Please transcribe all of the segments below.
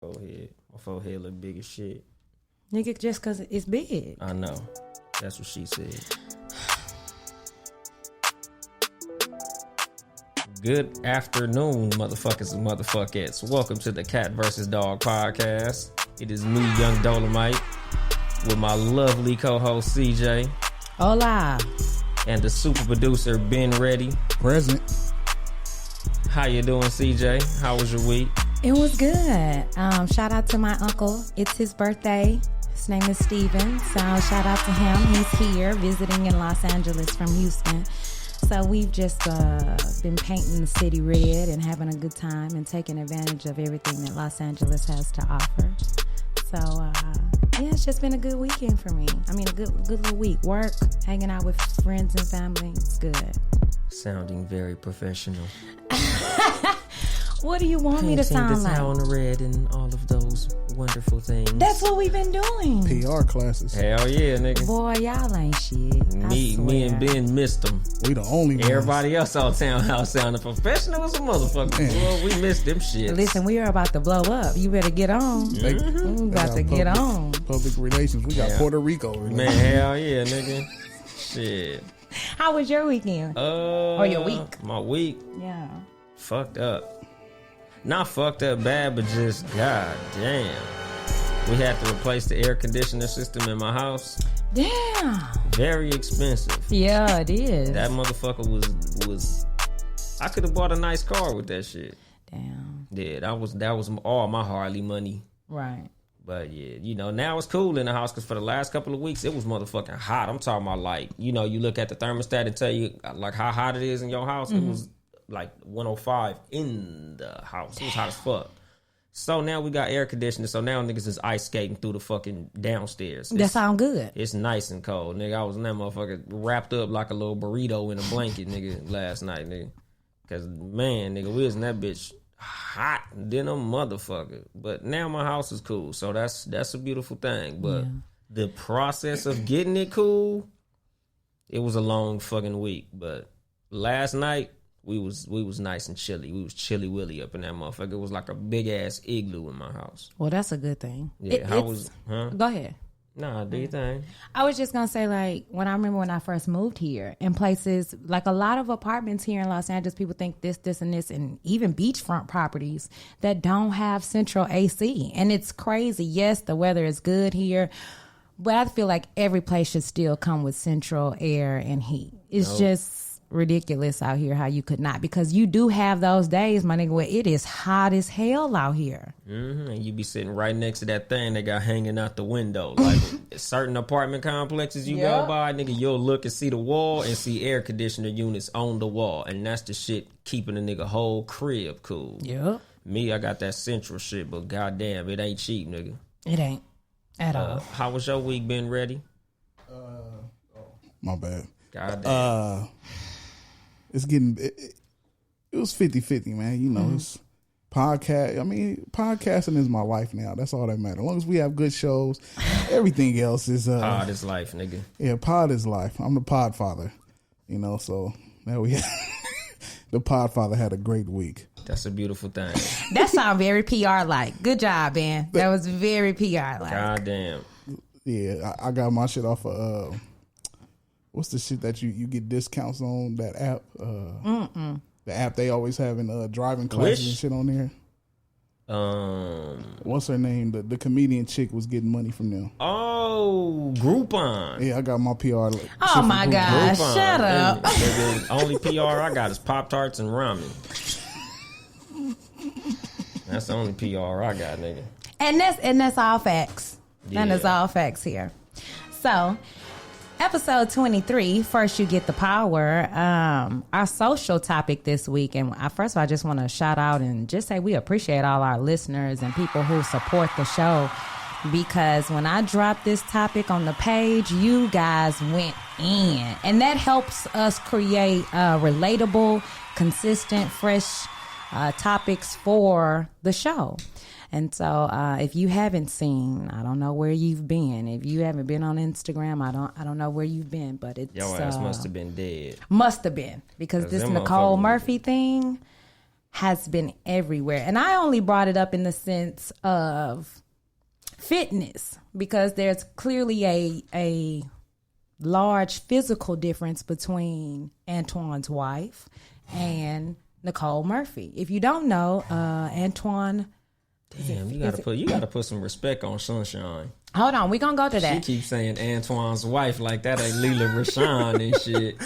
Forehead. My forehead look big as shit. Nigga, just because it's big. I know. That's what she said. Good afternoon, motherfuckers and motherfuckettes. Welcome to the Cat vs. Dog podcast. It is me, Young Dolemite, with my lovely co-host CJ. Hola. And the super producer, Ben Ready. Present. How you doing, CJ? How was your week? It was good. Shout out to my uncle. It's his birthday. His name is Steven. So shout out to him. He's here visiting in Los Angeles from Houston. So we've just been painting the city red and having a good time and taking advantage of everything that Los Angeles has to offer. So, yeah, it's just been a good weekend for me. I mean, a good little week. Work, hanging out with friends and family. It's good. Sounding very professional. What do you want me to sound like? Painting the town red and all of those wonderful things. That's what we've been doing. PR classes. Hell yeah, nigga. Boy, y'all ain't shit. Me and Ben missed them. We the only ones. Everybody else on Townhouse sounding professional as a motherfucker. Well, we missed them shit. Listen, we are about to blow up. You better get on. We about to get on. Public relations. We got Puerto Rico. Man, hell yeah, nigga. Shit. How was your weekend? Or your week? My week? Yeah. Fucked up. Not fucked up bad, but just, god damn. We had to replace the air conditioner system in my house. Damn. Very expensive. Yeah, it is. That motherfucker was I could have bought a nice car with that shit. Damn. Yeah, that was all my Harley money. Right. But yeah, you know, now it's cool in the house because for the last couple of weeks, it was motherfucking hot. I'm talking about like, you know, you look at the thermostat and tell you like how hot it is in your house. It was like 105 in the house. It was hot as fuck. So now we got air conditioning. So now niggas is ice skating through the fucking downstairs. That sound good. It's nice and cold, nigga. I was in that motherfucker wrapped up like a little burrito in a blanket, nigga, last night, nigga. Cause man, nigga, we was in that bitch hot than a motherfucker. But now my house is cool, so that's a beautiful thing. But the process of getting it cool, it was a long fucking week. But last night we was nice and chilly. We was chilly willy up in that motherfucker. It was like a big ass igloo in my house. Well, that's a good thing. Yeah, Go ahead. Nah, do your thing. I was just gonna say, like, when I first moved here, in places like a lot of apartments here in Los Angeles, people think this, and this, and even beachfront properties that don't have central AC, and it's crazy. Yes, the weather is good here, but I feel like every place should still come with central air and heat. It's just ridiculous out here how you could not, because you do have those days, my nigga, where it is hot as hell out here. And you be sitting right next to that thing they got hanging out the window. Like certain apartment complexes you go by, nigga, you'll look and see the wall and see air conditioner units on the wall, and that's the shit keeping a nigga whole crib cool. Yep. Me, I got that central shit, but goddamn, it ain't cheap, nigga. It ain't at all. How was your week been ready? My bad. Goddamn. It's getting, it was 50-50, man. You know, it's podcast. I mean, podcasting is my life now. That's all that matters. As long as we have good shows, everything else is... pod is life, nigga. Yeah, pod is life. I'm the pod father, you know, so now we the pod father had a great week. That's a beautiful thing. That sound very PR-like. Good job, man. That was very PR-like. Goddamn. Yeah, I got my shit off of... what's the shit that you get discounts on, that app? The app they always have in driving classes and shit on there. What's her name? The comedian chick was getting money from them. Oh, Groupon. Yeah, I got my PR. Oh my gosh, Groupon. shut up. The only PR I got is Pop-Tarts and ramen. That's the only PR I got, nigga. And that's all facts. Yeah. That is all facts here. So, episode 23, First You Get the Power, our social topic this week. And first of all, I just want to shout out and just say we appreciate all our listeners and people who support the show. Because when I dropped this topic on the page, you guys went in. And that helps us create relatable, consistent, fresh topics for the show. And so if you haven't seen, I don't know where you've been. If you haven't been on Instagram, I don't know where you've been, but it's... Your ass must have been dead. Must have been. Because this them Nicole motherfuckers- Murphy thing, has been everywhere. And I only brought it up in the sense of fitness because there's clearly a large physical difference between Antoine's wife and Nicole Murphy. If you don't know, Antoine... Damn, you gotta put some respect on Sunshine. Hold on, we're gonna go to that. She keeps saying Antoine's wife like that ain't Leela Rashawn and shit.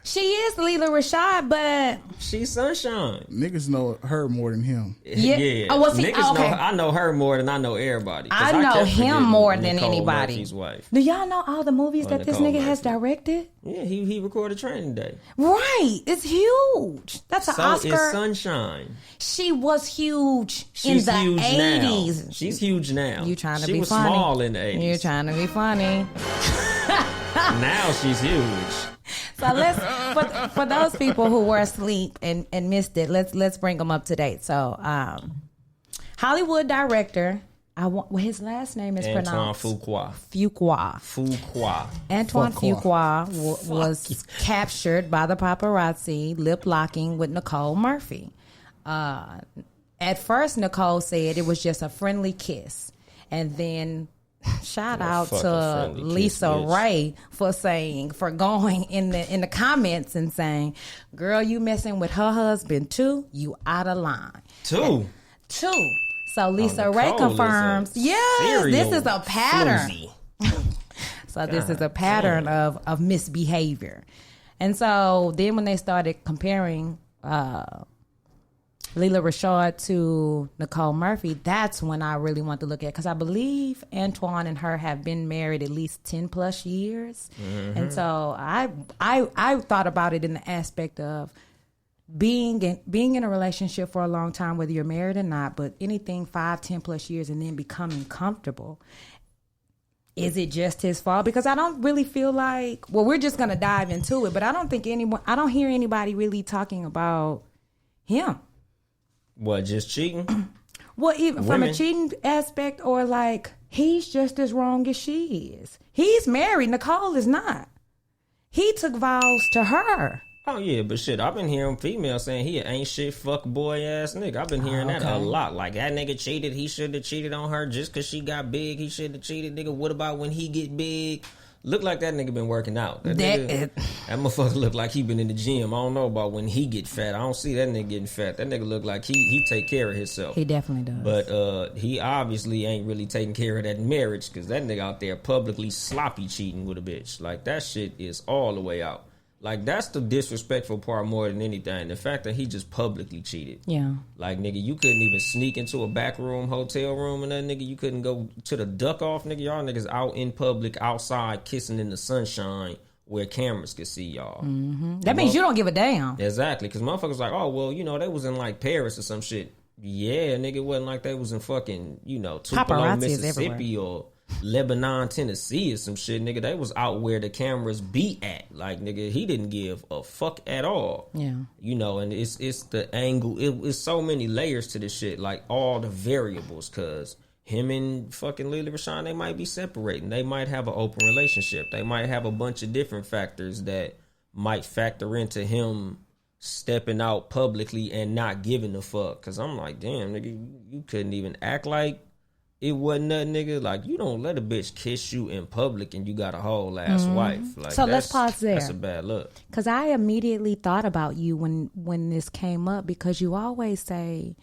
She is Leela Rashad, but she's Sunshine. Niggas know her more than him. Yeah. Oh, well, see, Niggas okay. I know her more than I know everybody. I know him more than Nicole anybody. Murphy's wife. Do y'all know all the movies that this Nicole nigga has Murphy. directed? Yeah, he recorded Training Day. Right. It's huge. That's an Oscar. It's Sunshine. She was huge She's in the huge 80s. now. She's huge now. You trying to she be was funny. small in the 80s. You're trying to be funny. Now she's huge. So for those people who were asleep and missed it, let's bring them up to date. So Hollywood director, his last name is pronounced Fuqua. Antoine Fuqua was captured by the paparazzi lip locking with Nicole Murphy. At first, Nicole said it was just a friendly kiss, and then shout out to Lisa Ray for going in the comments and saying, "Girl, you messing with her husband too? You out of line." Two. So Lisa Ray confirms, yes, this is a pattern. So this is a pattern of misbehavior. And so then when they started comparing Leela Rashad to Nicole Murphy, that's when I really want to look at, because I believe Antoine and her have been married at least 10 plus years. Mm-hmm. And so I thought about it in the aspect of being in a relationship for a long time, whether you're married or not, but anything 5, 10 plus years and then becoming comfortable. Is it just his fault? Because I don't really feel like, well, we're just going to dive into it, but I don't hear anybody really talking about him. What, just cheating? Well, even from a cheating aspect, or like, he's just as wrong as she is. He's married. Nicole is not. He took vows to her. Oh, yeah, but shit, I've been hearing females saying he ain't shit fuck boy ass nigga. I've been hearing that a lot. Like, that nigga cheated. He should have cheated on her just because she got big. He should have cheated. Nigga, what about when he get big? Look like that nigga been working out. That motherfucker look like he been in the gym. I don't know about when he get fat. I don't see that nigga getting fat. That nigga look like he take care of himself. He definitely does. But he obviously ain't really taking care of that marriage, because that nigga out there publicly sloppy cheating with a bitch. Like, that shit is all the way out. Like, that's the disrespectful part more than anything. The fact that he just publicly cheated. Yeah. Like, nigga, you couldn't even sneak into a back room, hotel room, and that nigga, you couldn't go to the duck off, nigga. Y'all niggas out in public, outside, kissing in the sunshine where cameras could see y'all. Mm-hmm. That means you don't give a damn. Exactly, because motherfuckers like, oh, well, they was in, like, Paris or some shit. Yeah, nigga, it wasn't like they was in fucking, Tupelo, Mississippi, or Lebanon, Tennessee, or some shit, nigga. They was out where the cameras be at. Like, nigga, he didn't give a fuck at all. Yeah. And it's the angle. It's so many layers to this shit. Like, all the variables, because him and fucking Leela Rashawn, they might be separating. They might have an open relationship. They might have a bunch of different factors that might factor into him stepping out publicly and not giving a fuck. Because I'm like, damn, nigga, you couldn't even act like it wasn't nothing, nigga. Like, you don't let a bitch kiss you in public and you got a whole ass wife. Like, so let's pause there. That's a bad look. Because I immediately thought about you when this came up, because you always say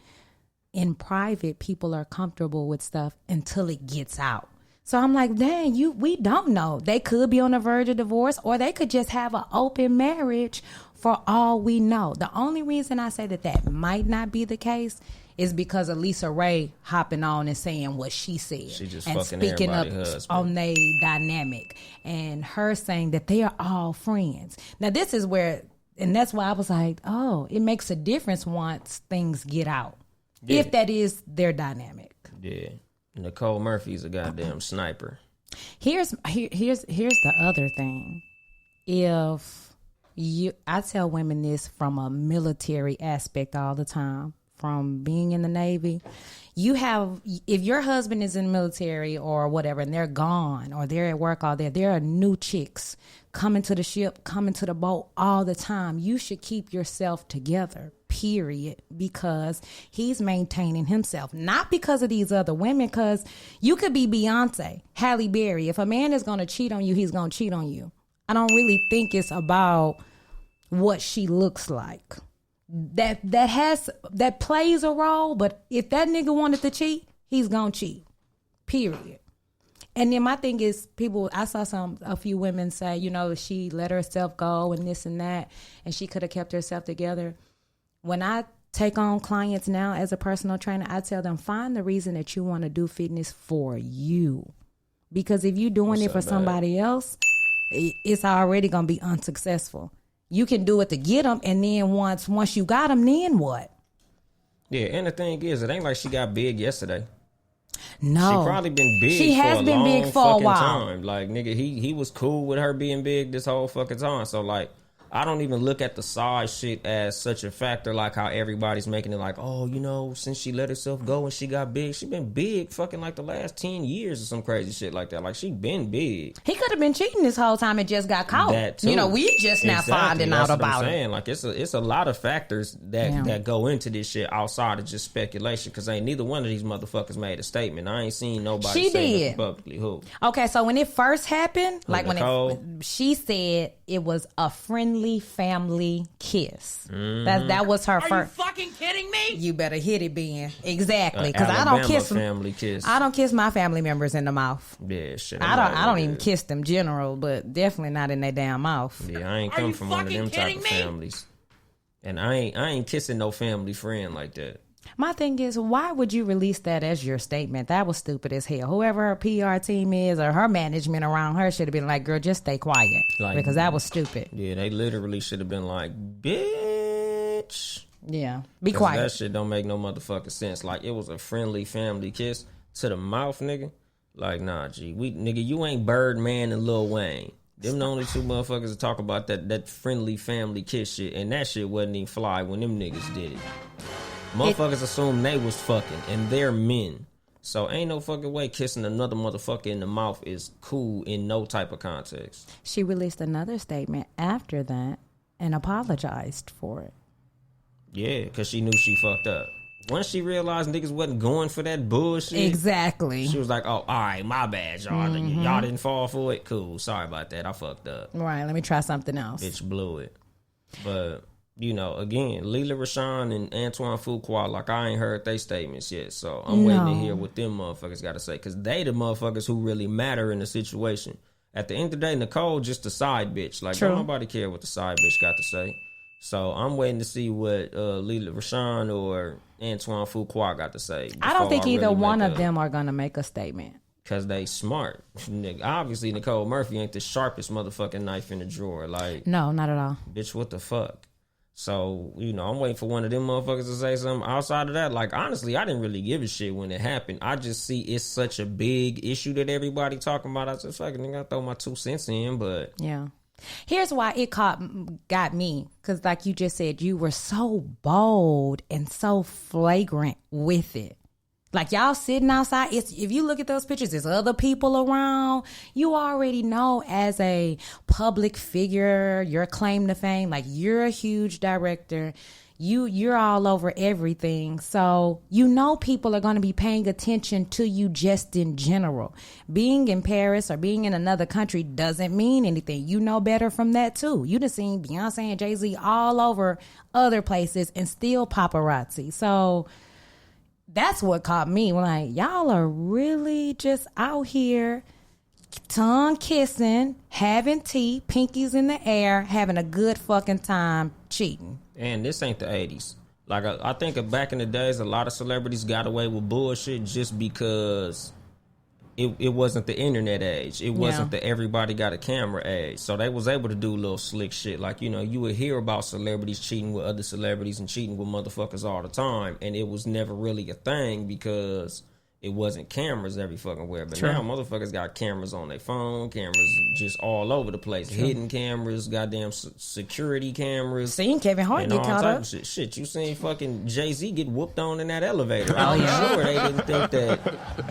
in private people are comfortable with stuff until it gets out. So I'm like, dang, we don't know. They could be on the verge of divorce, or they could just have an open marriage for all we know. The only reason I say that might not be the case is because of Lisa Ray hopping on and saying what she said. She just and fucking speaking up husband on their dynamic, and her saying that they are all friends. Now this is where, and that's why I was like, oh, it makes a difference once things get out. Yeah. If that is their dynamic. Yeah. Nicole Murphy's a goddamn sniper. Here's the other thing. I tell women this from a military aspect all the time. From being in the Navy, if your husband is in the military or whatever and they're gone or they're at work all day, there are new chicks coming to the ship, coming to the boat all the time. You should keep yourself together, period, because he's maintaining himself, not because of these other women, because you could be Beyonce, Halle Berry. If a man is going to cheat on you, he's going to cheat on you. I don't really think it's about what she looks like. That plays a role, but if that nigga wanted to cheat, he's gonna cheat. Period. And then my thing is, I saw a few women say, she let herself go and this and that, and she could have kept herself together. When I take on clients now as a personal trainer, I tell them, find the reason that you want to do fitness for you. Because if you're doing it for somebody else, it's already gonna be unsuccessful. You can do it to get them, and then once you got them, then what? Yeah, and the thing is, it ain't like she got big yesterday. No, she probably been big. She has been big for a while. Time. Like, nigga, he was cool with her being big this whole fucking time. So like, I don't even look at the size shit as such a factor, like how everybody's making it like, oh, since she let herself go and she got big, she been big fucking like the last 10 years or some crazy shit like that. Like, she been big. He could have been cheating this whole time and just got caught. That too. We just now finding out about it. Saying. Like, it's a lot of factors that go into this shit outside of just speculation, because ain't neither one of these motherfuckers made a statement. I ain't seen nobody say nothing publicly. Who? Okay, so when it first happened, Nicole? She said it was a friendly family kiss. That was her first. Are you fucking kidding me? You better hit it, Ben. Exactly, because I don't kiss them. Family kiss. I don't kiss my family members in the mouth. Yeah, shit. I don't even kiss them general, but definitely not in their damn mouth. Yeah, I ain't come from one of them type of families, and I ain't kissing no family friend like that. My thing is, why would you release that as your statement? That was stupid as hell. Whoever her PR team is or her management around her should have been like, girl, just stay quiet. Because that was stupid. Yeah, they literally should have been like, bitch. Yeah, be quiet. That shit don't make no motherfucking sense. Like, it was a friendly family kiss to the mouth, nigga. Like, nah, G. Nigga, you ain't Birdman and Lil Wayne. Them the only two motherfuckers that talk about that friendly family kiss shit. And that shit wasn't even fly when them niggas did it. Motherfuckers assumed they was fucking, and they're men. So ain't no fucking way kissing another motherfucker in the mouth is cool in no type of context. She released another statement after that and apologized for it. Yeah, because she knew she fucked up. Once she realized niggas wasn't going for that bullshit. Exactly. She was like, oh, all right, my bad, y'all. Mm-hmm. Y'all didn't fall for it? Cool. Sorry about that. I fucked up. Right, let me try something else. Bitch blew it. But... again, Leela Rashawn and Antoine Fuqua, like, I ain't heard they statements yet. So I'm waiting to hear what them motherfuckers got to say. Because they the motherfuckers who really matter in the situation. At the end of the day, Nicole just a side bitch. Like, don't nobody care what the side bitch got to say. So I'm waiting to see what Leela Rashawn or Antoine Fuqua got to say. I don't think either one of them are going to make a statement. Because they smart. Obviously, Nicole Murphy ain't the sharpest motherfucking knife in the drawer. Like, no, not at all. Bitch, what the fuck? So, I'm waiting for one of them motherfuckers to say something. Outside of that, like, honestly, I didn't really give a shit when it happened. I just see it's such a big issue that everybody talking about. I just fucking nigga, I throw my 2 cents in, but... Yeah. Here's why it got me. Because like you just said, you were so bold and so flagrant with it. Like, y'all sitting outside, if you look at those pictures, there's other people around. You already know as a public figure, your claim to fame, like, you're a huge director. You're all over everything. So, people are going to be paying attention to you just in general. Being in Paris or being in another country doesn't mean anything. You know better from that, too. You done seen Beyonce and Jay-Z all over other places and still paparazzi. So... that's what caught me. Like, y'all are really just out here tongue kissing, having tea, pinkies in the air, having a good fucking time cheating. And this ain't the 80s. Like, I think back in the days, a lot of celebrities got away with bullshit just because it wasn't the internet age. It wasn't the everybody got a camera age. So they was able to do little slick shit. Like, you would hear about celebrities cheating with other celebrities and cheating with motherfuckers all the time. And it was never really a thing because it wasn't cameras every fucking where. But True. now motherfuckers got cameras on their phone, cameras just all over the place. True. Hidden cameras, goddamn security cameras. Seen Kevin Hart get caught up. Shit, you seen fucking Jay-Z get whooped on in that elevator. I'm sure they didn't think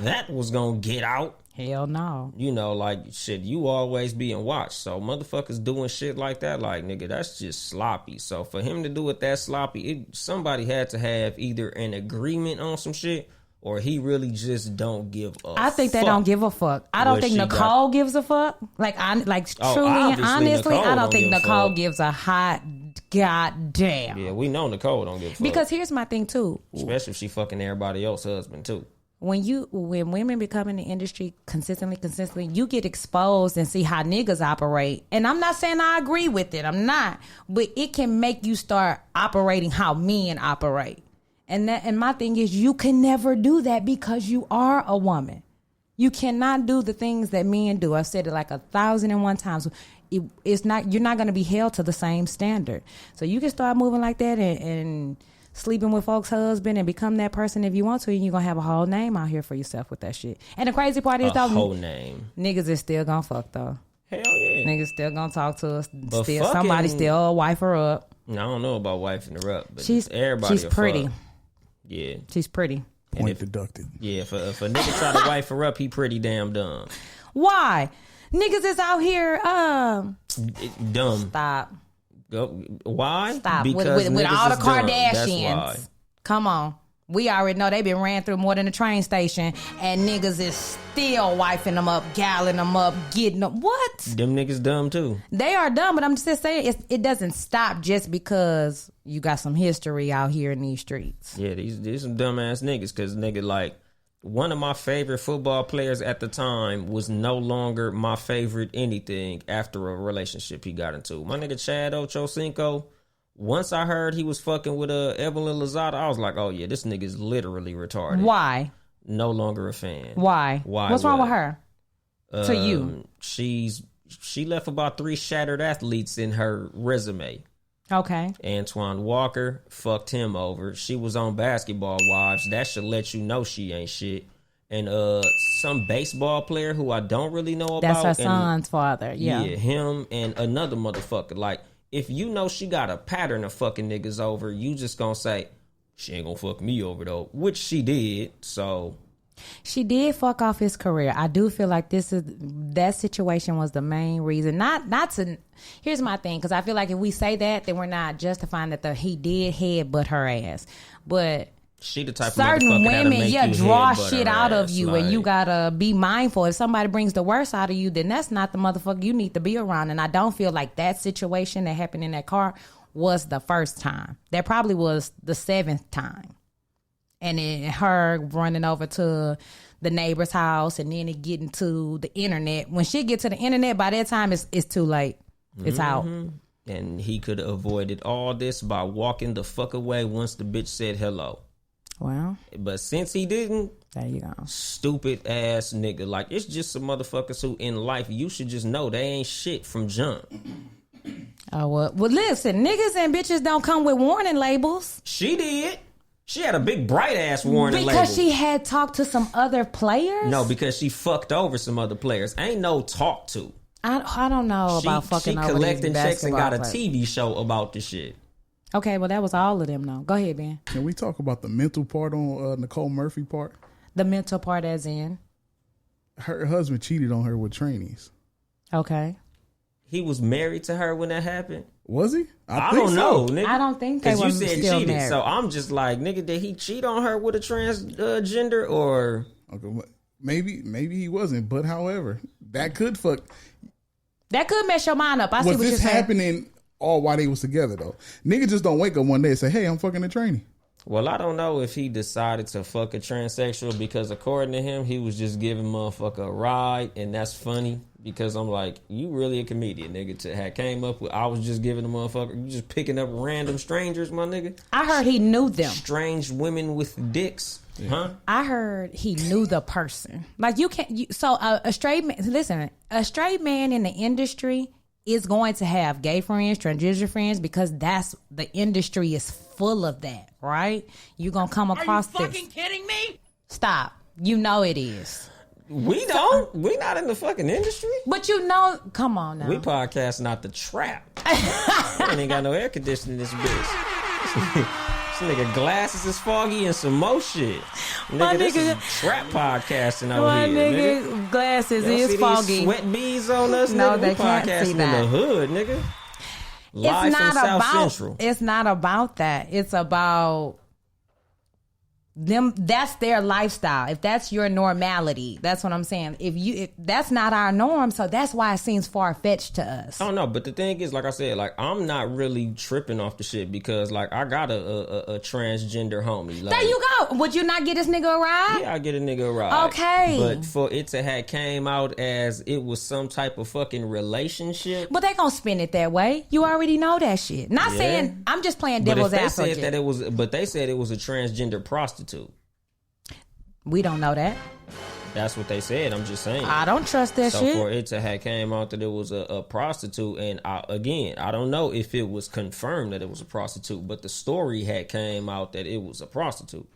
that was gonna get out. Hell no. You know, like, shit, you always being watched. So motherfuckers doing shit like that, like, nigga, that's just sloppy. So for him to do it that sloppy, somebody had to have either an agreement on some shit, or he really just don't give a fuck. I think they don't give a fuck. I don't think Nicole gives a fuck. Like, truly and honestly, I don't think Nicole gives a hot goddamn. Yeah, we know Nicole don't give a fuck. Because here's my thing, too. Especially if she fucking everybody else's husband, too. When women become in the industry consistently, you get exposed and see how niggas operate. And I'm not saying I agree with it. I'm not. But it can make you start operating how men operate. And my thing is, you can never do that because you are a woman. You cannot do the things that men do. I've said it like 1,001 times. It's not. You're not going to be held to the same standard. So you can start moving like that and sleeping with folks' husband and become that person if you want to, and you're going to have a whole name out here for yourself with that shit. And the crazy part is, though, whole name. Niggas is still going to fuck, though. Hell yeah. Niggas still going to talk to us. But still, somebody still wife her up. I don't know about wifing her up, but she's pretty. Fuck. Yeah. She's pretty. Point deducted. Yeah, if a nigga try to wife her up, he pretty damn dumb. Why? Niggas is out here, dumb. Stop. Why? Stop. Because with all the Kardashians. Come on. We already know they been ran through more than a train station, and niggas is still wifing them up, galling them up, getting them. What? Them niggas dumb too. They are dumb, but I'm just saying it doesn't stop just because you got some history out here in these streets. Yeah, these some dumbass niggas, because nigga, like, one of my favorite football players at the time was no longer my favorite anything after a relationship he got into. My nigga Chad Ochocinco, once I heard he was fucking with Evelyn Lozada, I was like, oh yeah, this nigga's literally retarded. Why? No longer a fan. Why? What's wrong with her? To you? She left about 3 shattered athletes in her resume. Okay. Antoine Walker fucked him over. She was on Basketball Wives. That should let you know she ain't shit. And some baseball player who I don't really know about. That's her son's father. Yeah. Yeah, him and another motherfucker. Like, if you know she got a pattern of fucking niggas over, you just gonna say, she ain't gonna fuck me over though, which she did. So she did fuck off his career. I do feel like that situation was the main reason. Not to. Here's my thing, because I feel like if we say that, then we're not justifying that he did headbutt her ass. But she the type certain of women, draw shit out of you, like, and you gotta be mindful. If somebody brings the worst out of you, then that's not the motherfucker you need to be around. And I don't feel like that situation that happened in that car was the first time. That probably was the 7th time. And then her running over to the neighbor's house, and then it getting to the internet. When she get to the internet, by that time it's too late. It's out. And he could have avoided all this by walking the fuck away once the bitch said hello. Well, but since he didn't, there you go. Stupid ass nigga. Like, it's just some motherfuckers who in life you should just know they ain't shit from jump. Oh, well, listen, niggas and bitches don't come with warning labels. She did. She had a big bright ass warning label. Because she had talked to some other players? No, because she fucked over some other players. Ain't no talk to. I don't know about fucking over these basketball players. She collecting checks and got a TV show about the shit. Okay, well, that was all of them, though. Go ahead, Ben. Can we talk about the mental part on Nicole Murphy part? The mental part as in? Her husband cheated on her with trainees. Okay. He was married to her when that happened? Was he? I don't know, nigga. I don't think they were still cheated, married. So I'm just like, nigga, did he cheat on her with a transgender or? Okay, maybe he wasn't, but however, that could mess your mind up. I see what you're saying. Was this happening all while they was together though? Nigga just don't wake up one day and say, "Hey, I'm fucking a trainee." Well, I don't know if he decided to fuck a transsexual, because according to him, he was just giving motherfucker a ride, and that's funny because I'm like, you really a comedian, nigga, to have came up with, I was just giving a motherfucker, you just picking up random strangers, my nigga. I heard he knew them. Strange women with dicks. Yeah. Huh? I heard he knew the person. Like, you can't, so a straight man, listen, a straight man in the industry is going to have gay friends, transgender friends, because that's, the industry is full of that, right? You're going to come across this. Are you fucking kidding me? Stop. You know it is. We don't. We not in the fucking industry. But you know, come on now. We podcast not the trap. We ain't got no air conditioning in this bitch. This nigga glasses is foggy and some more shit. Nigga, this is trap podcasting over here. Nigga glasses is see foggy. These sweat beads on us. No, nigga. they We can't podcasting see in that. the hood, nigga. Live from South Central. It's not about that. It's about them. That's their lifestyle. If that's your normality, that's what I'm saying. If that's not our norm, so that's why it seems far fetched to us. I don't know, but the thing is, like I said, like I'm not really tripping off the shit because, like, I got a transgender homie. Like, there you go. Would you not get this nigga a ride? Yeah, I get a nigga a ride. Okay, but for it to have came out as it was some type of fucking relationship, but they gonna spin it that way. You already know that shit. Not saying I'm just playing devil's advocate. But if they said that it was, but they said it was a transgender prostitute. We don't know that. That's what they said. I'm just saying. I don't trust that shit. So for it to have came out that it was a prostitute, and I don't know if it was confirmed that it was a prostitute, but the story had came out that it was a prostitute.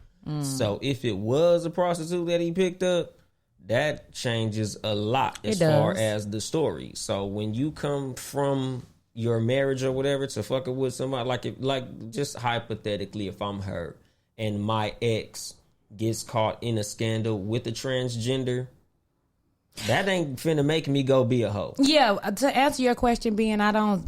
So if it was a prostitute that he picked up, that changes a lot as far as the story. So when you come from your marriage or whatever to fucking with somebody, like just hypothetically, if I'm her and my ex gets caught in a scandal with a transgender, that ain't finna make me go be a hoe. Yeah, to answer your question, being I don't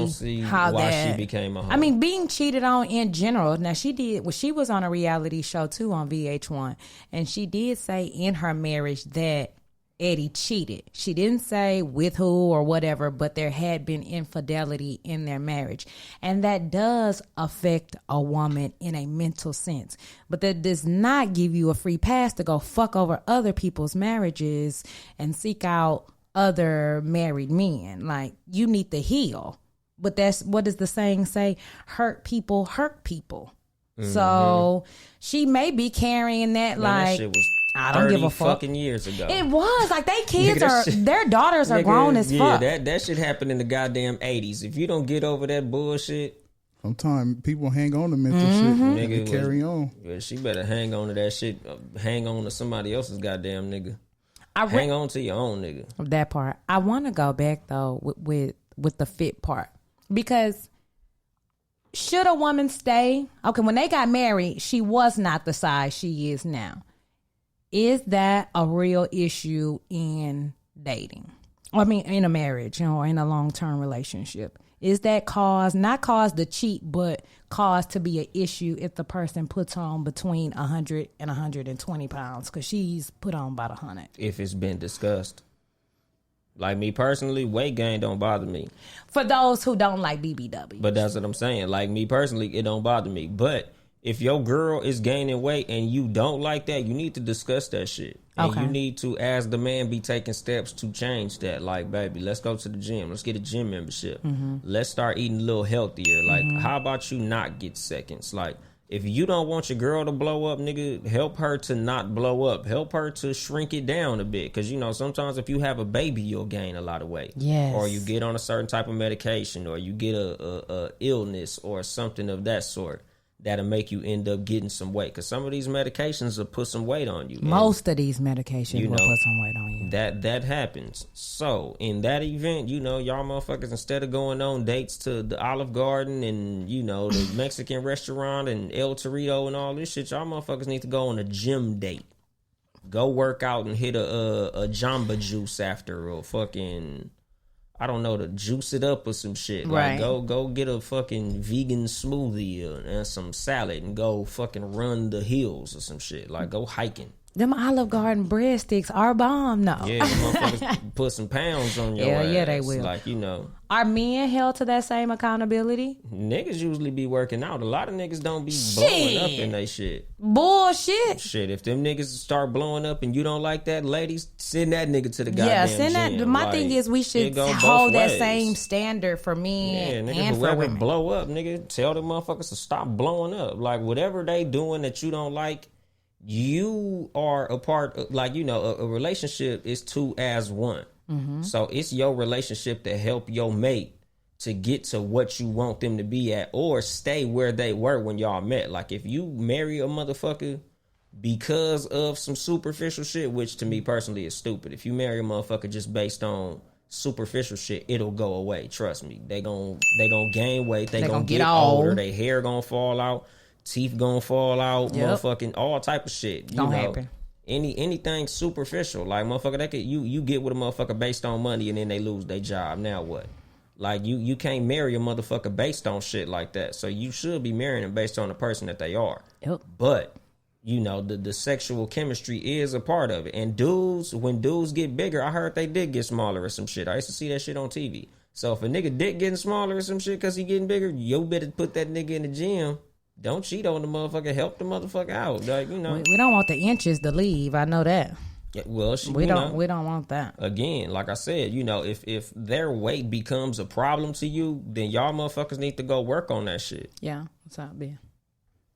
see how why that she became a hoe. I mean, being cheated on in general. Now she did. Well, she was on a reality show too on VH1, and she did say in her marriage that Eddie cheated. She didn't say with who or whatever, but there had been infidelity in their marriage. And that does affect a woman in a mental sense. But that does not give you a free pass to go fuck over other people's marriages and seek out other married men. Like, you need to heal. But that's, what does the saying say? Hurt people hurt people. Mm-hmm. So she may be carrying that. Man, like, that shit was I don't give a fuck. Fucking years ago. It was like they kids their daughters are grown as fuck. Yeah, that shit happened in the goddamn 80s. If you don't get over that bullshit, sometimes people hang on to mental shit, nigga, and carry on. Yeah, she better hang on to that shit. Hang on to somebody else's goddamn nigga. Hang on to your own nigga. That part. I want to go back though with the fit part, because should a woman stay? Okay, when they got married, she was not the size she is now. Is that a real issue in dating? I mean, in a marriage, or in a long-term relationship? Is that not cause to cheat, but cause to be an issue if the person puts on between 100 and 120 pounds? Because she's put on about 100. If it's been discussed. Like me personally, weight gain don't bother me. For those who don't like BBW. But that's what I'm saying. Like me personally, it don't bother me. But if your girl is gaining weight and you don't like that, you need to discuss that shit. And you need to, as the man, be taking steps to change that. Like, baby, let's go to the gym. Let's get a gym membership. Mm-hmm. Let's start eating a little healthier. Like, how about you not get seconds? Like, if you don't want your girl to blow up, nigga, help her to not blow up. Help her to shrink it down a bit. Because, you know, sometimes if you have a baby, you'll gain a lot of weight. Yes. Or you get on a certain type of medication, or you get a illness or something of that sort. That'll make you end up getting some weight. Because some of these medications will put some weight on you. Most of these medications will put some weight on you. That happens. So, in that event, you know, y'all motherfuckers, instead of going on dates to the Olive Garden and, you know, the Mexican restaurant and El Torito and all this shit, y'all motherfuckers need to go on a gym date. Go work out and hit a Jamba Juice after, or fucking, I don't know, to juice it up or some shit. Like, go get a fucking vegan smoothie and some salad and go fucking run the hills or some shit. Like, go hiking. Them Olive Garden breadsticks are bomb, no. Yeah, the motherfuckers put some pounds on your ass. Yeah, they will. Like, you know. Are men held to that same accountability? Niggas usually be working out. A lot of niggas don't be blowing up in they shit. Bullshit. Shit, if them niggas start blowing up and you don't like that, ladies, send that nigga to the goddamn send that. gym. My thing is, we should hold that same standard for men and for women. Blow up, nigga, tell them motherfuckers to stop blowing up. Like, whatever they doing that you don't like, you are a part of, like, you know, a relationship is two as one. Mm-hmm. So it's your relationship to help your mate to get to what you want them to be at, or stay where they were when y'all met. Like, if you marry a motherfucker because of some superficial shit, which to me personally is stupid. If you marry a motherfucker just based on superficial shit, it'll go away. Trust me. They gon' gain weight. They gonna get older. Their hair gonna fall out. Teeth gonna fall out. Motherfucking all type of shit. You know, happen. Anything superficial. Like motherfucker, that could, you get with a motherfucker based on money and then they lose their job. Now what? Like you can't marry a motherfucker based on shit like that. So you should be marrying them based on the person that they are. Yep. But you know, the sexual chemistry is a part of it. And dudes, when dudes get bigger, I heard they did get smaller or some shit. I used to see that shit on TV. So if a nigga dick getting smaller or some shit because he getting bigger, you better put that nigga in the gym. Don't cheat on the motherfucker. Help the motherfucker out. Like, you know. We don't want the inches to leave. I know that. Yeah, well, we don't want that. Again, like I said, you know, if their weight becomes a problem to you, then y'all motherfuckers need to go work on that shit. Yeah, that's how it be.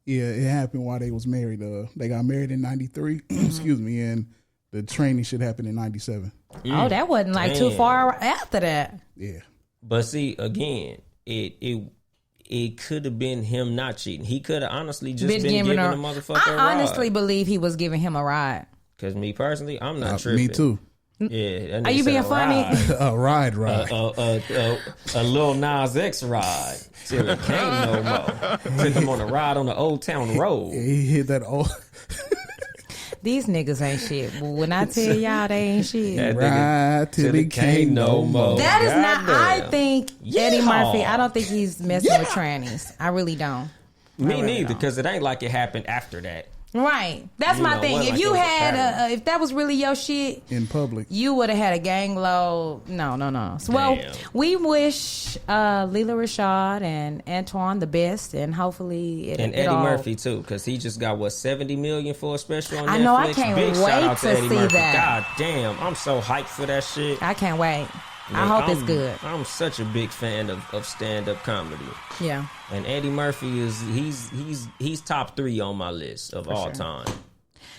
Yeah, it happened while they was married. They got married in 93, excuse me, and the training shit happened in 97. Oh, that wasn't like too far after that. Yeah. But see, again, it could have been him not cheating. He could have honestly just been giving the motherfucker a ride. I honestly believe he was giving him a ride. Because me personally, I'm not tripping. Me too. Yeah. Are you being funny? A ride. A Lil Nas X ride. Till it can't no more. Took him on a ride on the Old Town Road. Yeah, he hit that old... These niggas ain't shit. But when I tell y'all they ain't shit. Ride till it can't no more. That is not, I think, Eddie Murphy, I don't think he's messing with trannies. I really don't. Me neither, because it ain't like it happened after that. Right. That's my thing. If you had if that was really your shit in public, you would have had a gang load. No. So, well, we wish Leela Rashad and Antoine the best, and hopefully and Eddie Murphy too, because he just got $70 million for a special on Netflix. I know. I can't Big wait shout out to Eddie see Murphy. that. God damn, I'm so hyped for that shit. I can't wait. Man, I hope it's good. I'm such a big fan of stand-up comedy. Yeah. And Eddie Murphy he's top 3 on my list of all time.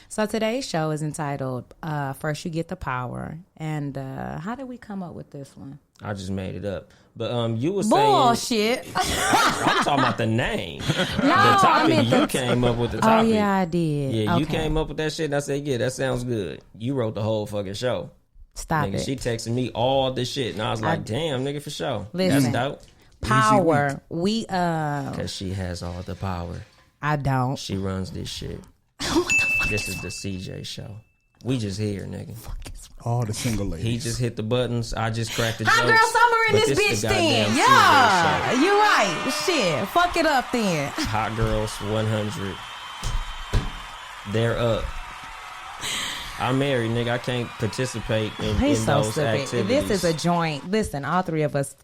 So today's show is entitled First You Get the Power. And how did we come up with this one? I just made it up. But you were saying... Bullshit. I'm talking about the name. No, the topic, I meant you came up with the topic. Oh, yeah, I did. Yeah, okay. You came up with that shit and I said, yeah, that sounds good. You wrote the whole fucking show. Stop nigga, it. She texted me all this shit and I was like, damn, nigga, for sure. Listen, that's dope. Power. Because she has all the power. I don't. She runs this shit. What the fuck? This is the CJ show. We just here, nigga. All the single ladies. He just hit the buttons. I just cracked the jokes. Hot girl summer in this bitch then. Yeah. You right. Shit. Fuck it up then. Hot girls 100. They're up. I'm married, nigga. I can't participate in those activities. This is a joint. Listen, all 3 of us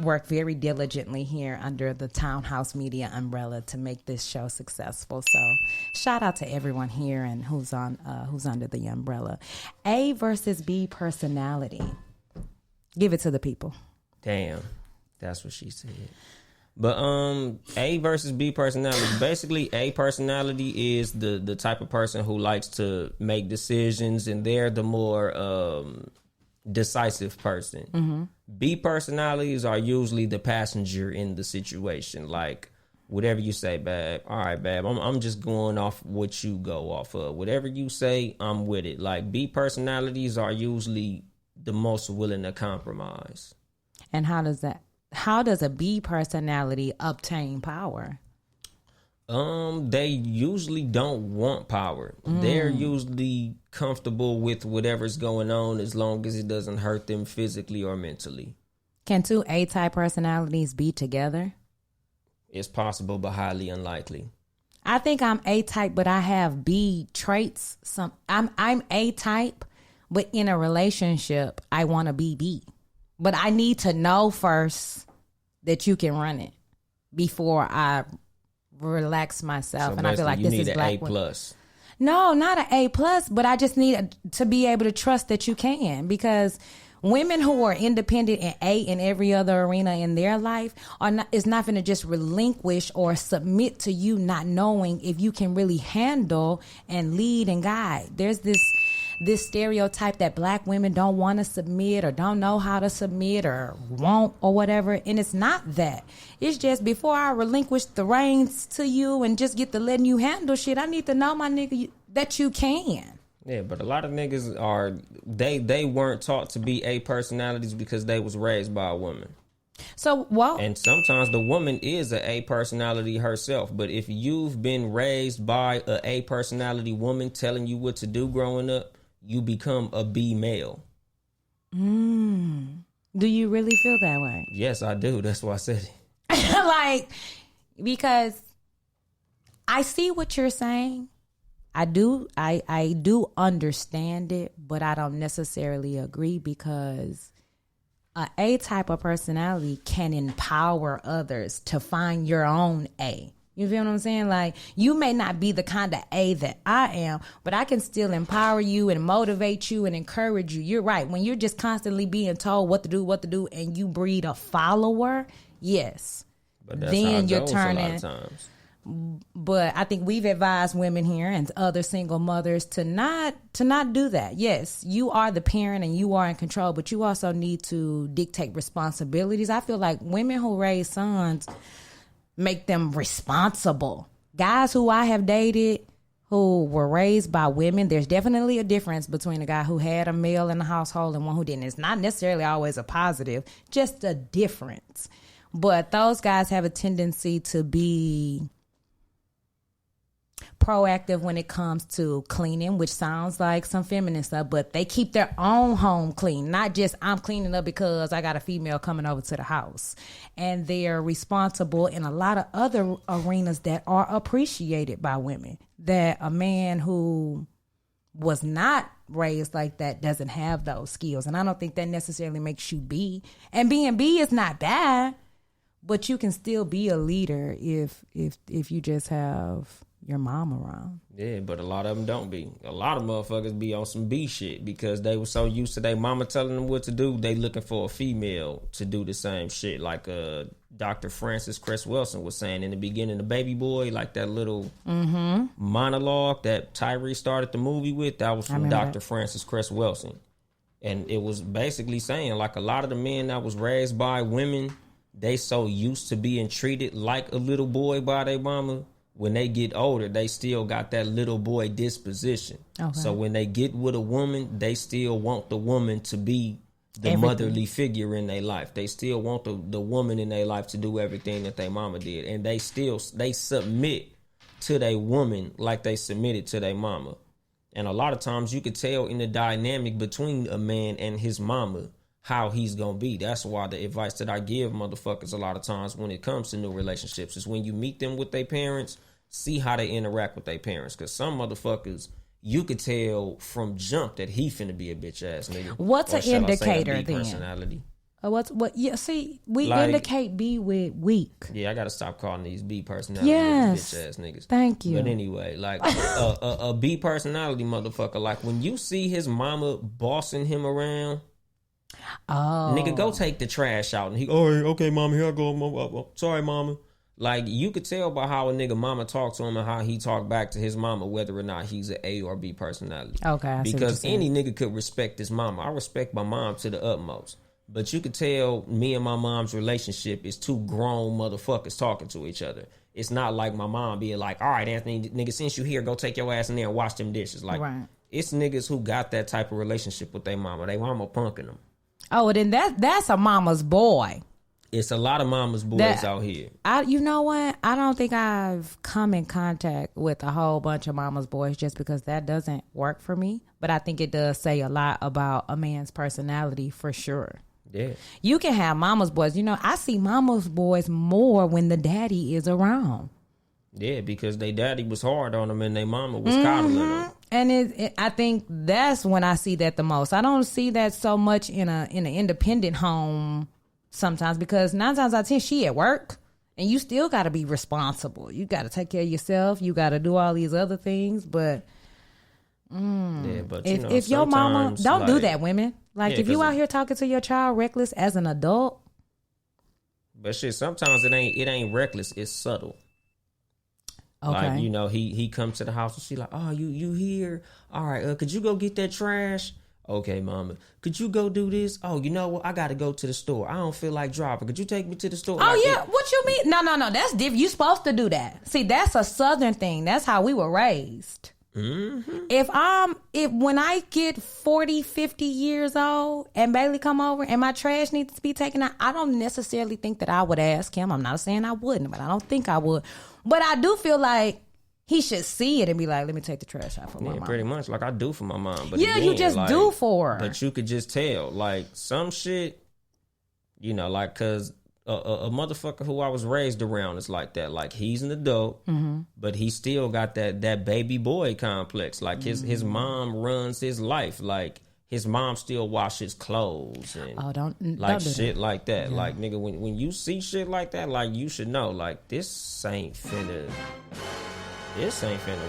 work very diligently here under the Townhouse Media umbrella to make this show successful. So shout out to everyone here and who's under the umbrella. A versus B personality. Give it to the people. Damn. That's what she said. But A versus B personality. Basically, A personality is the type of person who likes to make decisions, and they're the more decisive person. Mm-hmm. B personalities are usually the passenger in the situation. Like, whatever you say, babe. All right, babe. I'm just going off what you go off of. Whatever you say, I'm with it. Like, B personalities are usually the most willing to compromise. And how does a B personality obtain power? They usually don't want power. They're usually comfortable with whatever's going on as long as it doesn't hurt them physically or mentally. Can 2 A-type personalities be together? It's possible, but highly unlikely. I think I'm A-type, but I have B traits. I'm A-type, but in a relationship, I want to be B. But I need to know first that you can run it before I relax myself. So and I feel like this is black. A plus. No, not an A plus, but I just need to be able to trust that you can, because women who are independent and A in every other arena in their life is not going to just relinquish or submit to you not knowing if you can really handle and lead and guide. There's this stereotype that black women don't want to submit or don't know how to submit or won't or whatever. And it's not that. It's just before I relinquish the reins to you and just get to letting you handle shit, I need to know, my nigga, that you can. Yeah, but a lot of niggas are they weren't taught to be A personalities because they was raised by a woman. So, well, and sometimes the woman is a A personality herself. But if you've been raised by a personality woman telling you what to do growing up, you become a B male. Do you really feel that way? Yes, I do. That's why I said it. Like, because I see what you're saying. I do understand it, but I don't necessarily agree, because A type of personality can empower others to find your own A. You feel what I'm saying? Like, you may not be the kind of A that I am, but I can still empower you and motivate you and encourage you. You're right. When you're just constantly being told what to do, and you breed a follower, yes. But that's then how it you're goes turning. A lot of times. But I think we've advised women here and other single mothers to not do that. Yes, you are the parent and you are in control, but you also need to dictate responsibilities. I feel like women who raise sons make them responsible. Guys who I have dated who were raised by women, there's definitely a difference between a guy who had a male in the household and one who didn't. It's not necessarily always a positive, just a difference. But those guys have a tendency to be proactive when it comes to cleaning, which sounds like some feminine stuff, but they keep their own home clean, not just I'm cleaning up because I got a female coming over to the house. And they're responsible in a lot of other arenas that are appreciated by women, that a man who was not raised like that doesn't have those skills. And I don't think that necessarily makes you B. And being B is not bad, but you can still be a leader if you just have your mom around. Yeah, but a lot of them don't be. A lot of motherfuckers be on some B shit because they were so used to their mama telling them what to do. They looking for a female to do the same shit. Like Dr. Francis Cress Wilson was saying in the beginning of Baby Boy, like that little monologue that Tyree started the movie with, that was from Dr. Francis Cress Wilson. And it was basically saying, like, a lot of the men that was raised by women, they so used to being treated like a little boy by their mama. When they get older, they still got that little boy disposition. Okay. So when they get with a woman, they still want the woman to be the motherly figure in their life. They still want the woman in their life to do everything that their mama did. And they submit to their woman like they submitted to their mama. And a lot of times you could tell in the dynamic between a man and his mama how he's gonna be. That's why the advice that I give motherfuckers a lot of times when it comes to new relationships is when you meet them with their parents, see how they interact with their parents. Because some motherfuckers, you could tell from jump that he finna be a bitch ass nigga. What's an indicator then? Personality. Yeah, see, we indicate B with weak. Yeah, I gotta stop calling these B personality bitch ass niggas. Thank you. But anyway, like a B personality motherfucker, like when you see his mama bossing him around, nigga, go take the trash out. And he, all right, okay, mama, here I go. Sorry, mama. Like, you could tell by how a nigga mama talk to him and how he talk back to his mama, whether or not he's an A or B personality. Okay, because any nigga could respect his mama. I respect my mom to the utmost. But you could tell me and my mom's relationship is two grown motherfuckers talking to each other. It's not like my mom being like, all right, Anthony, nigga, since you here, go take your ass in there and wash them dishes. Like, It's niggas who got that type of relationship with their mama. They mama punking them. Oh, then that's a mama's boy. It's a lot of mama's boys out here. You know what? I don't think I've come in contact with a whole bunch of mama's boys just because that doesn't work for me. But I think it does say a lot about a man's personality for sure. Yeah. You can have mama's boys. You know, I see mama's boys more when the daddy is around. Yeah, because they daddy was hard on them and their mama was coddling them. And I think that's when I see that the most. I don't see that so much in an independent home sometimes, because 9 times out of 10 she at work and you still got to be responsible. You got to take care of yourself. You got to do all these other things. But yeah, but if your mama don't do that, women. Like, if you out here talking to your child reckless as an adult. But shit, sometimes it ain't reckless. It's subtle. Okay. Like, you know, he comes to the house and she like, oh, you here? All right, could you go get that trash? Okay, mama. Could you go do this? Oh, you know what? I got to go to the store. I don't feel like driving. Could you take me to the store? Oh, yeah. What you mean? No. That's different. You supposed to do that. See, that's a Southern thing. That's how we were raised. If when I get 40, 50 years old and Bailey come over and my trash needs to be taken out, I don't necessarily think that I would ask him. I'm not saying I wouldn't, but I don't think I would. But I do feel like he should see it and be like, let me take the trash out for my mom. Pretty much like I do for my mom. But yeah, again, you just do for her. But you could just tell, like, some shit, you know, like, because a motherfucker who I was raised around is like that. Like, he's an adult, but he still got that baby boy complex. Like, his mom runs his life. Like, his mom still washes clothes and don't shit like that. Yeah. Like, nigga, when you see shit like that, like, you should know, like, this ain't finna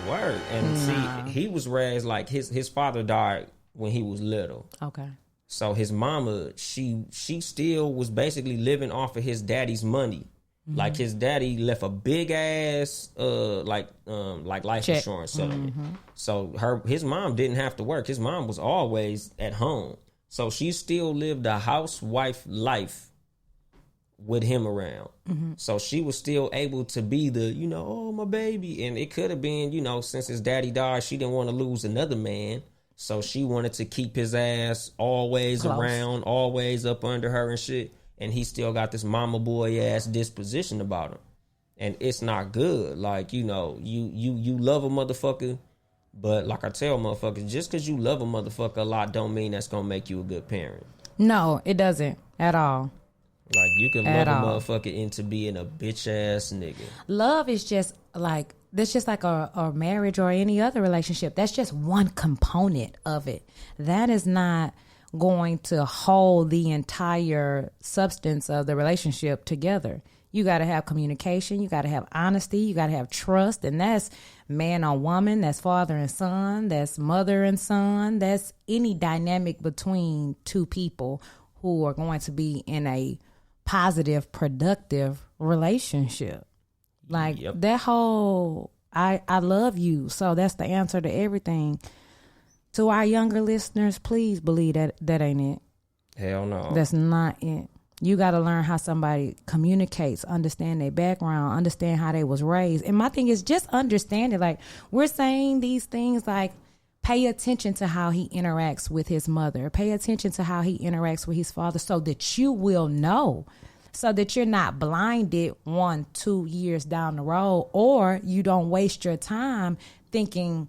work. And see, he was raised like his father died when he was little. Okay. So his mama, she still was basically living off of his daddy's money. Like, his daddy left a big ass like life insurance settlement. So his mom didn't have to work. His mom was always at home. So she still lived a housewife life with him around. So she was still able to be the, you know, oh, my baby. And it could have been, you know, since his daddy died, she didn't want to lose another man. So she wanted to keep his ass always around, always up under her and shit. And he still got this mama boy ass disposition about him. And it's not good. Like, you know, you love a motherfucker, but like I tell motherfuckers, just because you love a motherfucker a lot don't mean that's going to make you a good parent. No, it doesn't at all. Like, you can love a motherfucker into being a bitch ass nigga. Love is just like, that's just like a marriage or any other relationship. That's just one component of it. That is not going to hold the entire substance of the relationship together. You got to have communication. You got to have honesty. You got to have trust. And that's man on woman. That's father and son. That's mother and son. That's any dynamic between two people who are going to be in a positive, productive relationship. Like, that whole, I love you. So that's the answer to everything. To our younger listeners, please believe that ain't it. Hell no. That's not it. You got to learn how somebody communicates, understand their background, understand how they was raised. And my thing is just understand it. Like, we're saying these things like, pay attention to how he interacts with his mother. Pay attention to how he interacts with his father so that you will know. So that you're not blinded 1-2 years down the road, or you don't waste your time thinking,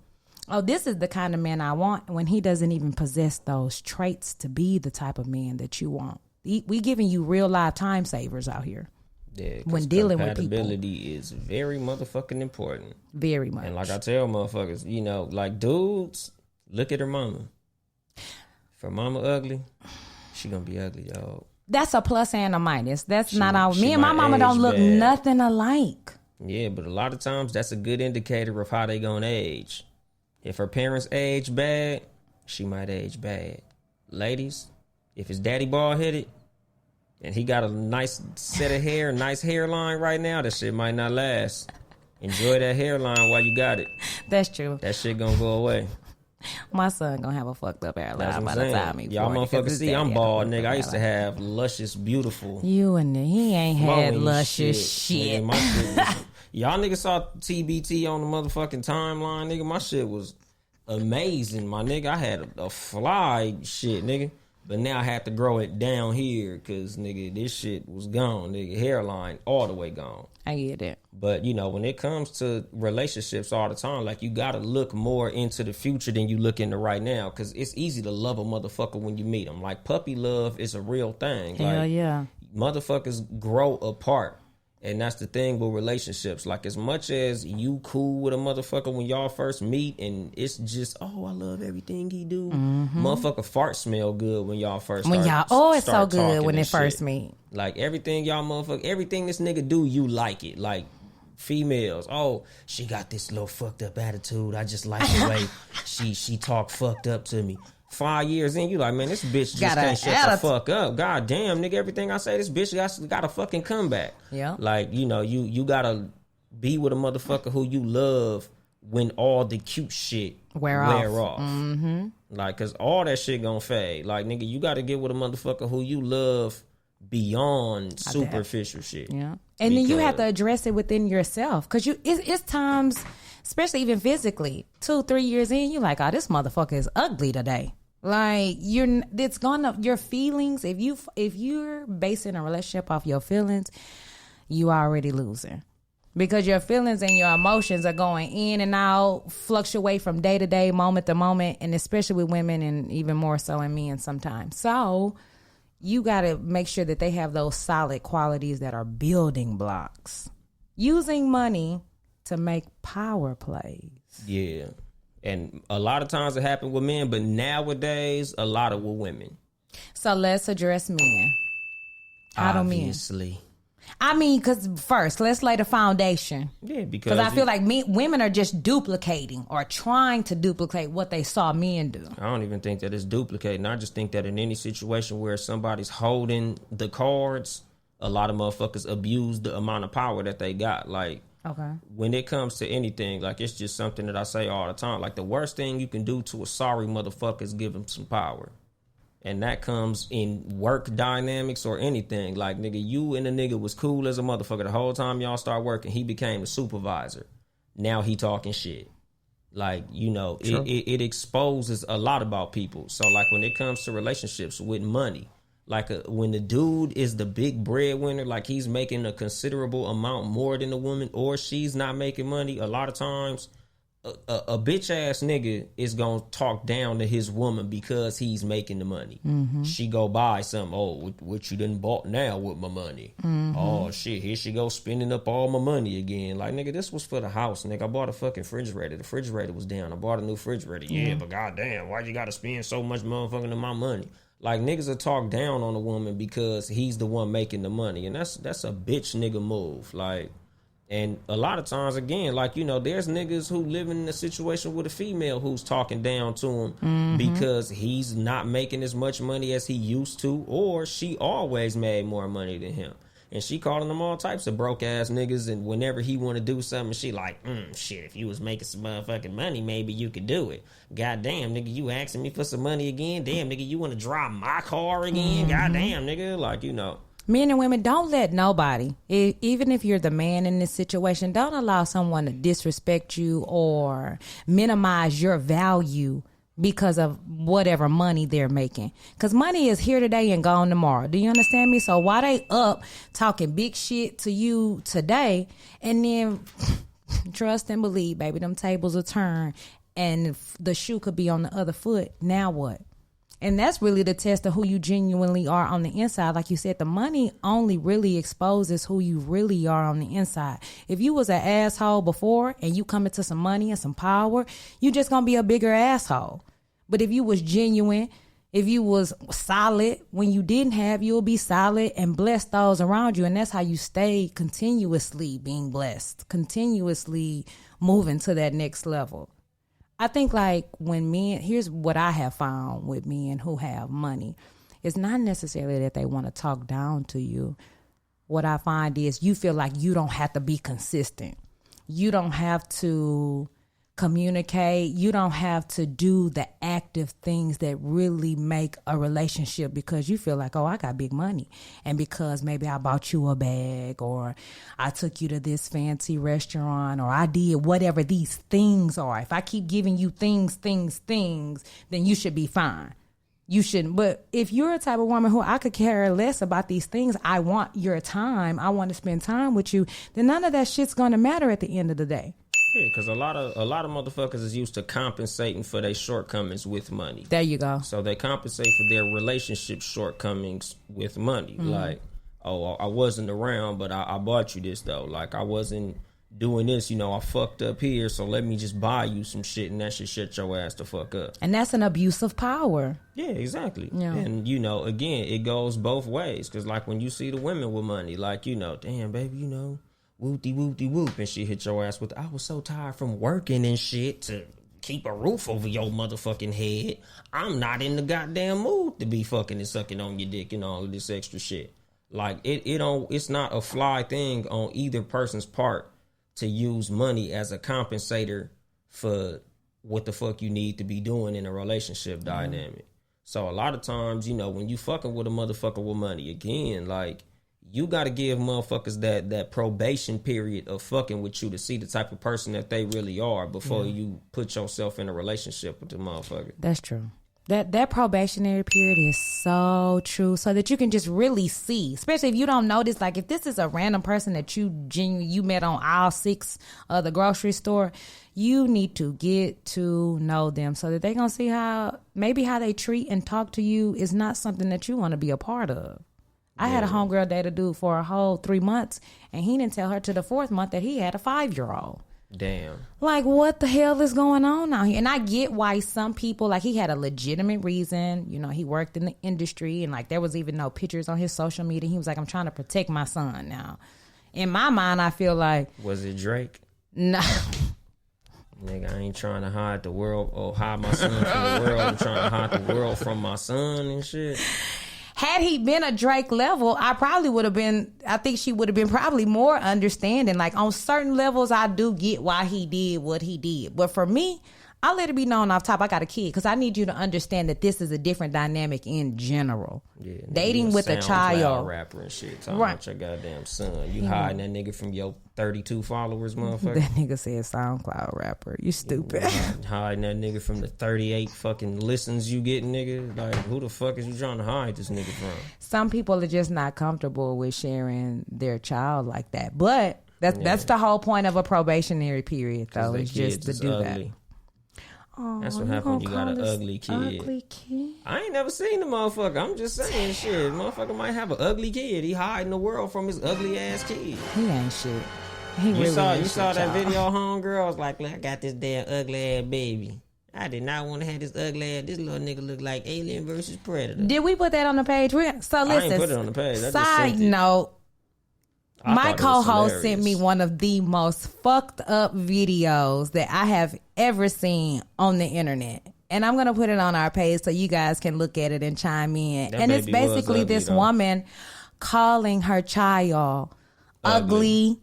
oh, this is the kind of man I want, when he doesn't even possess those traits to be the type of man that you want. We giving you real life time savers out here. Yeah, when dealing with people. Compatibility is very motherfucking important. Very much. And like I tell motherfuckers, you know, like, dudes, look at her mama. If her mama ugly, she gonna be ugly, y'all. That's a plus and a minus. That's not our. Me and my mama don't look nothing alike. Yeah, but a lot of times that's a good indicator of how they gonna age. If her parents age bad, she might age bad. Ladies, if his daddy bald headed and he got a nice set of hair, nice hairline right now, that shit might not last. Enjoy that hairline while you got it. That's true. That shit gonna go away. My son gonna have a fucked up hairline by the time he 40. Y'all motherfuckers see I'm bald, nigga. I used to have luscious, beautiful. You and he ain't had luscious shit. Nigga, my shit was, y'all niggas saw TBT on the motherfucking timeline, nigga. My shit was amazing, my nigga. I had a fly shit, nigga. But now I have to grow it down here because, nigga, this shit was gone, nigga. Hairline all the way gone. I get it. But, you know, when it comes to relationships all the time, like, you got to look more into the future than you look into right now, because it's easy to love a motherfucker when you meet them. Like, puppy love is a real thing. Hell like, yeah. Motherfuckers grow apart. And that's the thing with relationships. Like, as much as you cool with a motherfucker when y'all first meet and it's just, oh, I love everything he do. Motherfucker fart smell good when y'all first it's so good when they first meet. Like, everything y'all motherfucker, everything this nigga do, you like it. Like, females, oh, she got this little fucked up attitude. I just like the way she talk fucked up to me. 5 years in, you like, man, this bitch just can't shut the fuck up. God damn, nigga, everything I say, this bitch got a fucking comeback. Yeah. Like, you know, you gotta be with a motherfucker who you love when all the cute shit wear off. Mm-hmm. Like, cause all that shit gonna fade. Like, nigga, you gotta get with a motherfucker who you love beyond superficial shit. Yeah. And then you have to address it within yourself. Cause it's times especially even physically. 2-3 years in, you're like, oh, this motherfucker is ugly today. Like your feelings. If you're basing a relationship off your feelings, you already losing. Because your feelings and your emotions are going in and out, fluctuate from day to day, moment to moment, and especially with women and even more so in men sometimes. So you got to make sure that they have those solid qualities that are building blocks. Using money to make power plays. Yeah. And a lot of times it happened with men, but nowadays, a lot of with women. So let's address men. How do men? Obviously. I mean, because first, let's lay the foundation. Yeah, because I feel like women are just duplicating or trying to duplicate what they saw men do. I don't even think that it's duplicating. I just think that in any situation where somebody's holding the cards, a lot of motherfuckers abuse the amount of power that they got. Like, okay, when it comes to anything, like, it's just something that I say all the time. Like, the worst thing you can do to a sorry motherfucker is give him some power. And that comes in work dynamics or anything. Like, nigga, you and the nigga was cool as a motherfucker the whole time y'all start working. He became the supervisor. Now he talking shit. Like, you know, it exposes a lot about people. So, like, when it comes to relationships with money, like, when the dude is the big breadwinner, like, he's making a considerable amount more than the woman, or she's not making money, a lot of times a bitch ass nigga is gonna talk down to his woman because he's making the money. Mm-hmm. She go buy something. Oh, what you done bought now with my money? Mm-hmm. Oh shit, here she go spending up all my money again. Like, nigga, this was for the house, nigga. I bought a fucking refrigerator. The refrigerator was down. I bought a new refrigerator. Yeah, but goddamn, why you gotta spend so much motherfucking of my money? Like, niggas will talk down on a woman because he's the one making the money, and that's a bitch nigga move. Like. And a lot of times, again, like, you know, there's niggas who live in a situation with a female who's talking down to him because he's not making as much money as he used to, or she always made more money than him. And she calling them all types of broke ass niggas. And whenever he want to do something, she like, shit, if you was making some motherfucking money, maybe you could do it. Goddamn, nigga, you asking me for some money again? Damn, nigga, you want to drive my car again? Goddamn, nigga, like, you know. Men and women, don't let nobody, even if you're the man in this situation, don't allow someone to disrespect you or minimize your value because of whatever money they're making. Because money is here today and gone tomorrow. Do you understand me? So why they up talking big shit to you today, and then trust and believe, baby, them tables will turn and the shoe could be on the other foot. Now what? And that's really the test of who you genuinely are on the inside. Like you said, the money only really exposes who you really are on the inside. If you was an asshole before and you come into some money and some power, you just gonna be a bigger asshole. But if you was genuine, if you was solid when you didn't have, you'll be solid and bless those around you. And that's how you stay continuously being blessed, continuously moving to that next level. I think, like, when men, here's what I have found with men who have money. It's not necessarily that they want to talk down to you. What I find is you feel like you don't have to be consistent. You don't have to communicate. You don't have to do the active things that really make a relationship because you feel like, oh, I got big money. And because maybe I bought you a bag, or I took you to this fancy restaurant, or I did whatever these things are. If I keep giving you things, then you should be fine. You shouldn't. But if you're a type of woman who I could care less about these things, I want your time, I want to spend time with you, then none of that shit's going to matter at the end of the day. Yeah, because a lot of motherfuckers is used to compensating for their shortcomings with money. There you go. So they compensate for their relationship shortcomings with money. Mm-hmm. Like, oh, I wasn't around, but I bought you this, though. Like, I wasn't doing this, you know, I fucked up here, so let me just buy you some shit, and that should shut your ass the fuck up. And that's an abuse of power. Yeah, exactly. Yeah. And, you know, again, it goes both ways. Because, like, when you see the women with money, like, you know, damn, baby, you know, whoop-de-whoop-de-whoop, and she hit your ass with, I was so tired from working and shit to keep a roof over your motherfucking head. I'm not in the goddamn mood to be fucking and sucking on your dick and all of this extra shit. Like, it's not a fly thing on either person's part to use money as a compensator for what the fuck you need to be doing in a relationship dynamic. So a lot of times, you know, when you fucking with a motherfucker with money, again, like, you got to give motherfuckers that probation period of fucking with you to see the type of person that they really are before you put yourself in a relationship with the motherfucker. That's true. That probationary period is so true, so that you can just really see, especially if you don't notice, like if this is a random person that you met on aisle 6 of the grocery store, you need to get to know them so that they gonna see how they treat and talk to you is not something that you want to be a part of. I had a homegirl date a dude for a whole 3 months, and he didn't tell her to the 4th month that he had a 5-year-old. Damn. Like, what the hell is going on out here? And I get why some people, like, he had a legitimate reason. You know, he worked in the industry, and, like, there was even no pictures on his social media. He was like, I'm trying to protect my son now. In my mind, I feel like... Was it Drake? No. Nigga, I ain't trying to hide the world or hide my son from the world. I'm trying to hide the world from my son and shit. Had he been a Drake level, I think she would have been probably more understanding. Like, on certain levels, I do get why he did what he did. But for me, I let it be known off top, I got a kid, because I need you to understand that this is a different dynamic in general. Yeah, dating with a child. Rapper and shit. Talking about your goddamn son. You hiding that nigga from your 32 followers, motherfucker. That nigga said SoundCloud rapper. You stupid. Hiding that nigga from the 38 fucking listens you get, nigga. Like, who the fuck is you trying to hide this nigga from? Some people are just not comfortable with sharing their child like that. But that's the whole point of a probationary period, though. It's just to do ugly. that. Oh, that's what happens when you got an ugly kid. I ain't never seen the motherfucker. I'm just saying shit. Motherfucker might have an ugly kid. He hiding the world from his ugly ass kid. He ain't shit. You saw that video, homegirl? I was like, I got this damn ugly ass baby. I did not want to have this ugly ass. This little nigga look like Alien versus Predator. Did we put that on the page? So listen. I ain't put it on the page. Side note. My co-host sent me one of the most fucked up videos that I have ever seen on the internet. And I'm going to put it on our page so you guys can look at it and chime in. And it's basically this woman calling her child ugly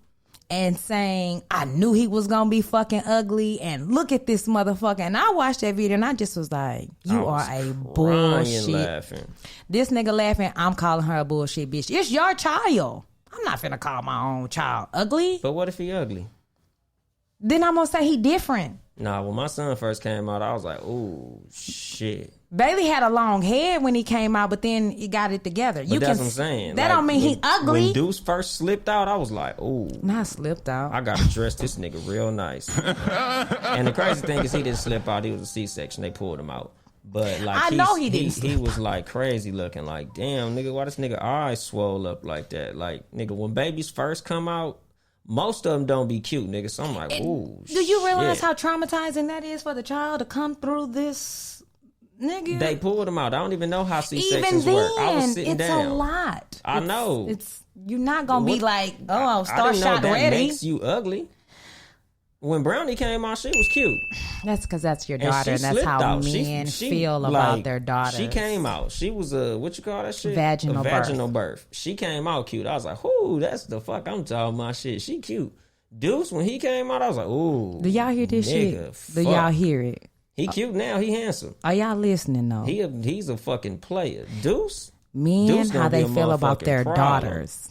and saying, I knew he was going to be fucking ugly. And look at this motherfucker. And I watched that video and I just was like, you are a bullshit. Laughing. This nigga laughing, I'm calling her a bullshit bitch. It's your child. I'm not finna call my own child ugly. But what if he ugly? Then I'm gonna say he different. Nah, when my son first came out, I was like, ooh, shit. Bailey had a long head when he came out, but then he got it together. But that's what I'm saying. That don't mean he ugly. When Deuce first slipped out, I was like, ooh. Not slipped out. I gotta dress this nigga real nice. And the crazy thing is he didn't slip out. He was a C-section. They pulled him out. But like I know he didn't. He was like crazy looking. Like, damn, nigga, why this nigga eyes swole up like that? Like, nigga, when babies first come out, most of them don't be cute, nigga. So I'm like, ooh. Do you realize how traumatizing that is for the child to come through this, nigga? They pulled him out. I don't even know how C-sections work. I was sitting down. It's a lot. I know. You're not gonna be like, oh, start shot that ready. Makes you ugly. When Brownie came out, she was cute. That's because that's your daughter, and that's how men feel about their daughters. She came out. She was what you call that shit? Vaginal birth. She came out cute. I was like, ooh, that's the fuck I'm talking about shit. She cute. Deuce, when he came out, I was like, ooh. Do y'all hear this shit? Do y'all hear it? He cute now. He handsome. Are y'all listening, though? He's a fucking player. Deuce? Men, how they feel about their daughters.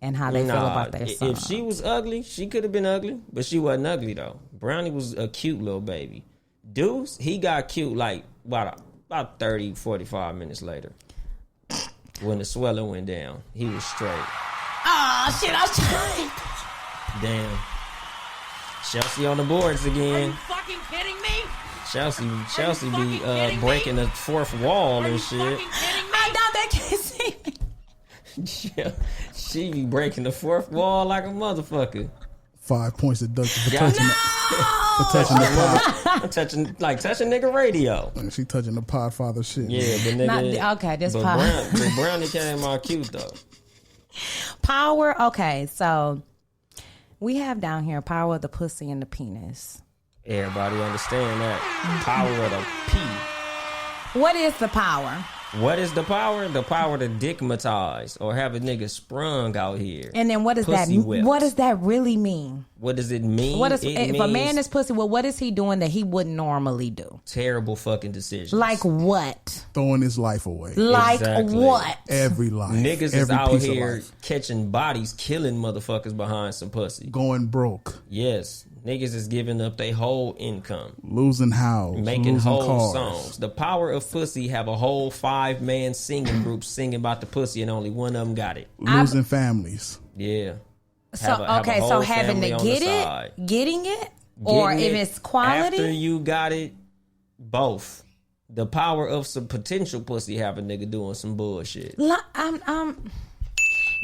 And how they feel about their son. If she was ugly, she could have been ugly, but she wasn't ugly though. Brownie was a cute little baby. Deuce, he got cute like about 30, 45 minutes later. When the swelling went down, he was straight. Oh shit, I was trying. Damn. Chelsea on the boards again. Are you fucking kidding me? Chelsea be breaking the fourth wall and shit. I know they can't see me. She be breaking the fourth wall like a motherfucker. 5 points deducted for touching the pod. touching nigga radio. She touching the podfather shit. Yeah, but nigga. Okay, this pod. But Brownie came out cute though. Power. Okay, so we have down here power of the pussy and the penis. Everybody understand that. Power of the P. What is the power? What is the power? The power to dickmatize or have a nigga sprung out here. And then what does Pussy that? whipped. What does that really mean? What does it mean? What is it if a means man is pussy? Well, what is he doing that he wouldn't normally do? terrible fucking decisions. Like what? Throwing his life away. Like Exactly. what? Every life. Niggas is every out piece of here life. catching bodies, killing motherfuckers behind some pussy. Going broke. Yes, niggas is giving up their whole income, Losing house. making losing whole cars. songs. The power of pussy have a whole 5-man singing group singing about the pussy, and only one of them got it. Losing families. Yeah. So Have a okay, so whole having family to on the get side. it, getting it, or Getting if it it's quality. after you got it, both. The power of some potential pussy have a nigga doing some bullshit.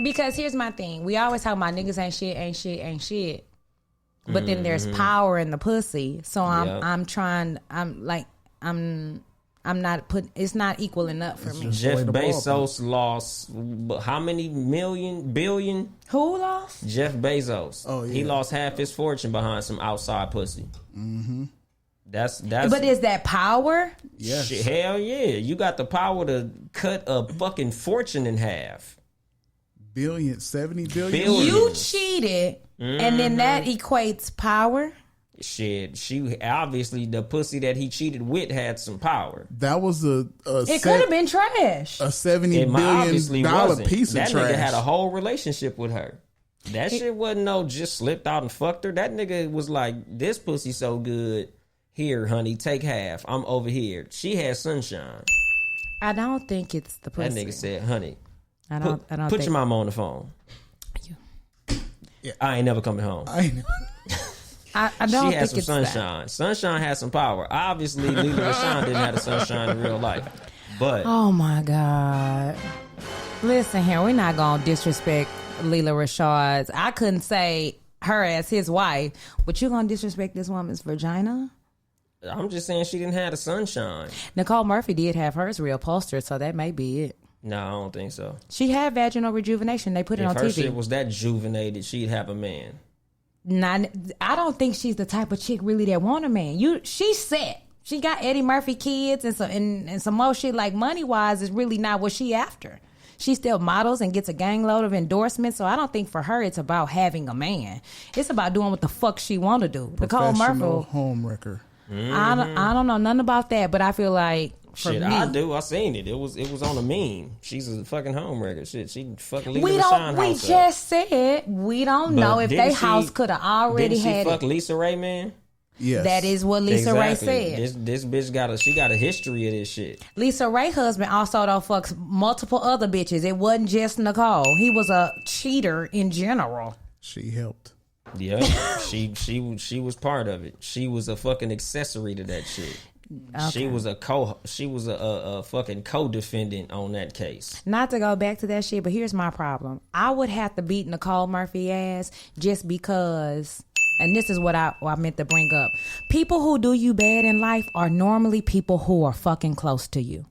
Because here's my thing: we always talk about niggas ain't shit, ain't shit, ain't shit. But then there's power in the pussy. So Yep. I'm not putting. It's not equaling up for me. Jeff Play the ball, Bezos lost how many billion? Who lost? Jeff Bezos. Oh, yeah. He lost half his fortune behind some outside pussy. Mm-hmm. That's. But is that power? Yes. Shit, hell yeah! You got the power to cut a fucking fortune in half. 70 billion. Billion. You cheated, and then that equates power. Shit, she obviously the pussy that he cheated with had some power. That was It could have been trash. a $70 It obviously billion wasn't. piece That of trash. nigga had a whole relationship with her. That shit wasn't no just slipped out and fucked her. That nigga was like, this pussy so good. Here, honey, take half. I'm over here. She had sunshine. I don't think it's the pussy. That nigga said, honey, I don't put think your mama on the phone. Yeah. I ain't never coming home. I ain't- I don't She think had some it's that. sunshine. Sunshine had some power. Obviously, Lila Rashawn didn't have the sunshine in real life. But Oh my God. Listen here, we're not gonna disrespect Leela Rashad's. I couldn't say her as his wife, but you're gonna disrespect this woman's vagina? I'm just saying she didn't have the sunshine. Nicole Murphy did have hers reupholstered, so that may be it. No, I don't think so. She had vaginal rejuvenation. They put it If on her TV. shit was that juvenated, she'd have a man. I don't think she's the type of chick really that want a man. She's set. She got Eddie Murphy kids and some more shit. Like money wise is really not what she after. She still models and gets a gang load of endorsements. So I don't think for her it's about having a man. It's about doing what the fuck she want to do. Nicole Professional Murphy. homewrecker. I don't know nothing about that, but I feel like for Shit, me, I do. I seen it. It was on a meme. She's a fucking homewrecker. Shit, she fucking Lisa we Rashawn don't. We house up. just said we don't But know if didn't they she- house could have already Didn't she had fuck it. Lisa Ray, man? Yes. That is what Lisa Ray said. This bitch got a history of this shit. Lisa Ray husband also don't fucks multiple other bitches. It wasn't just Nicole. He was a cheater in general. She helped. Yeah, she was part of it. She was a fucking accessory to that shit. She was a fucking co-defendant on that case. Not to go back to that shit, but here's my problem. I would have to beat Nicole Murphy ass just because, and this is what I meant to bring up. People who do you bad in life are normally people who are fucking close to you.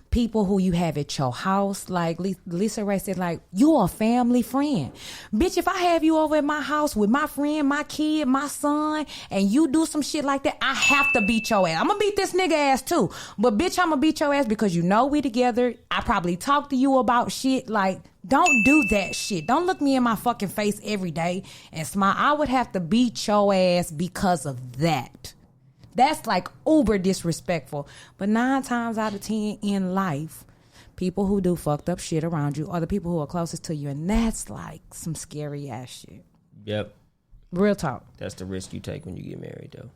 People who you have at your house, like Lisa Ray said, like, you a family friend. Bitch, if I have you over at my house with my friend, my kid, my son, and you do some shit like that, I have to beat your ass. I'm gonna beat this nigga ass too. But bitch, I'm gonna beat your ass because you know we together. I probably talk to you about shit. Like, don't do that shit. Don't look me in my fucking face every day and smile. I would have to beat your ass because of that. That's like uber disrespectful. But 9 times out of 10 in life, people who do fucked up shit around you are the people who are closest to you. And that's like some scary ass shit. Yep, Real talk. that's the risk you take when you get married, though.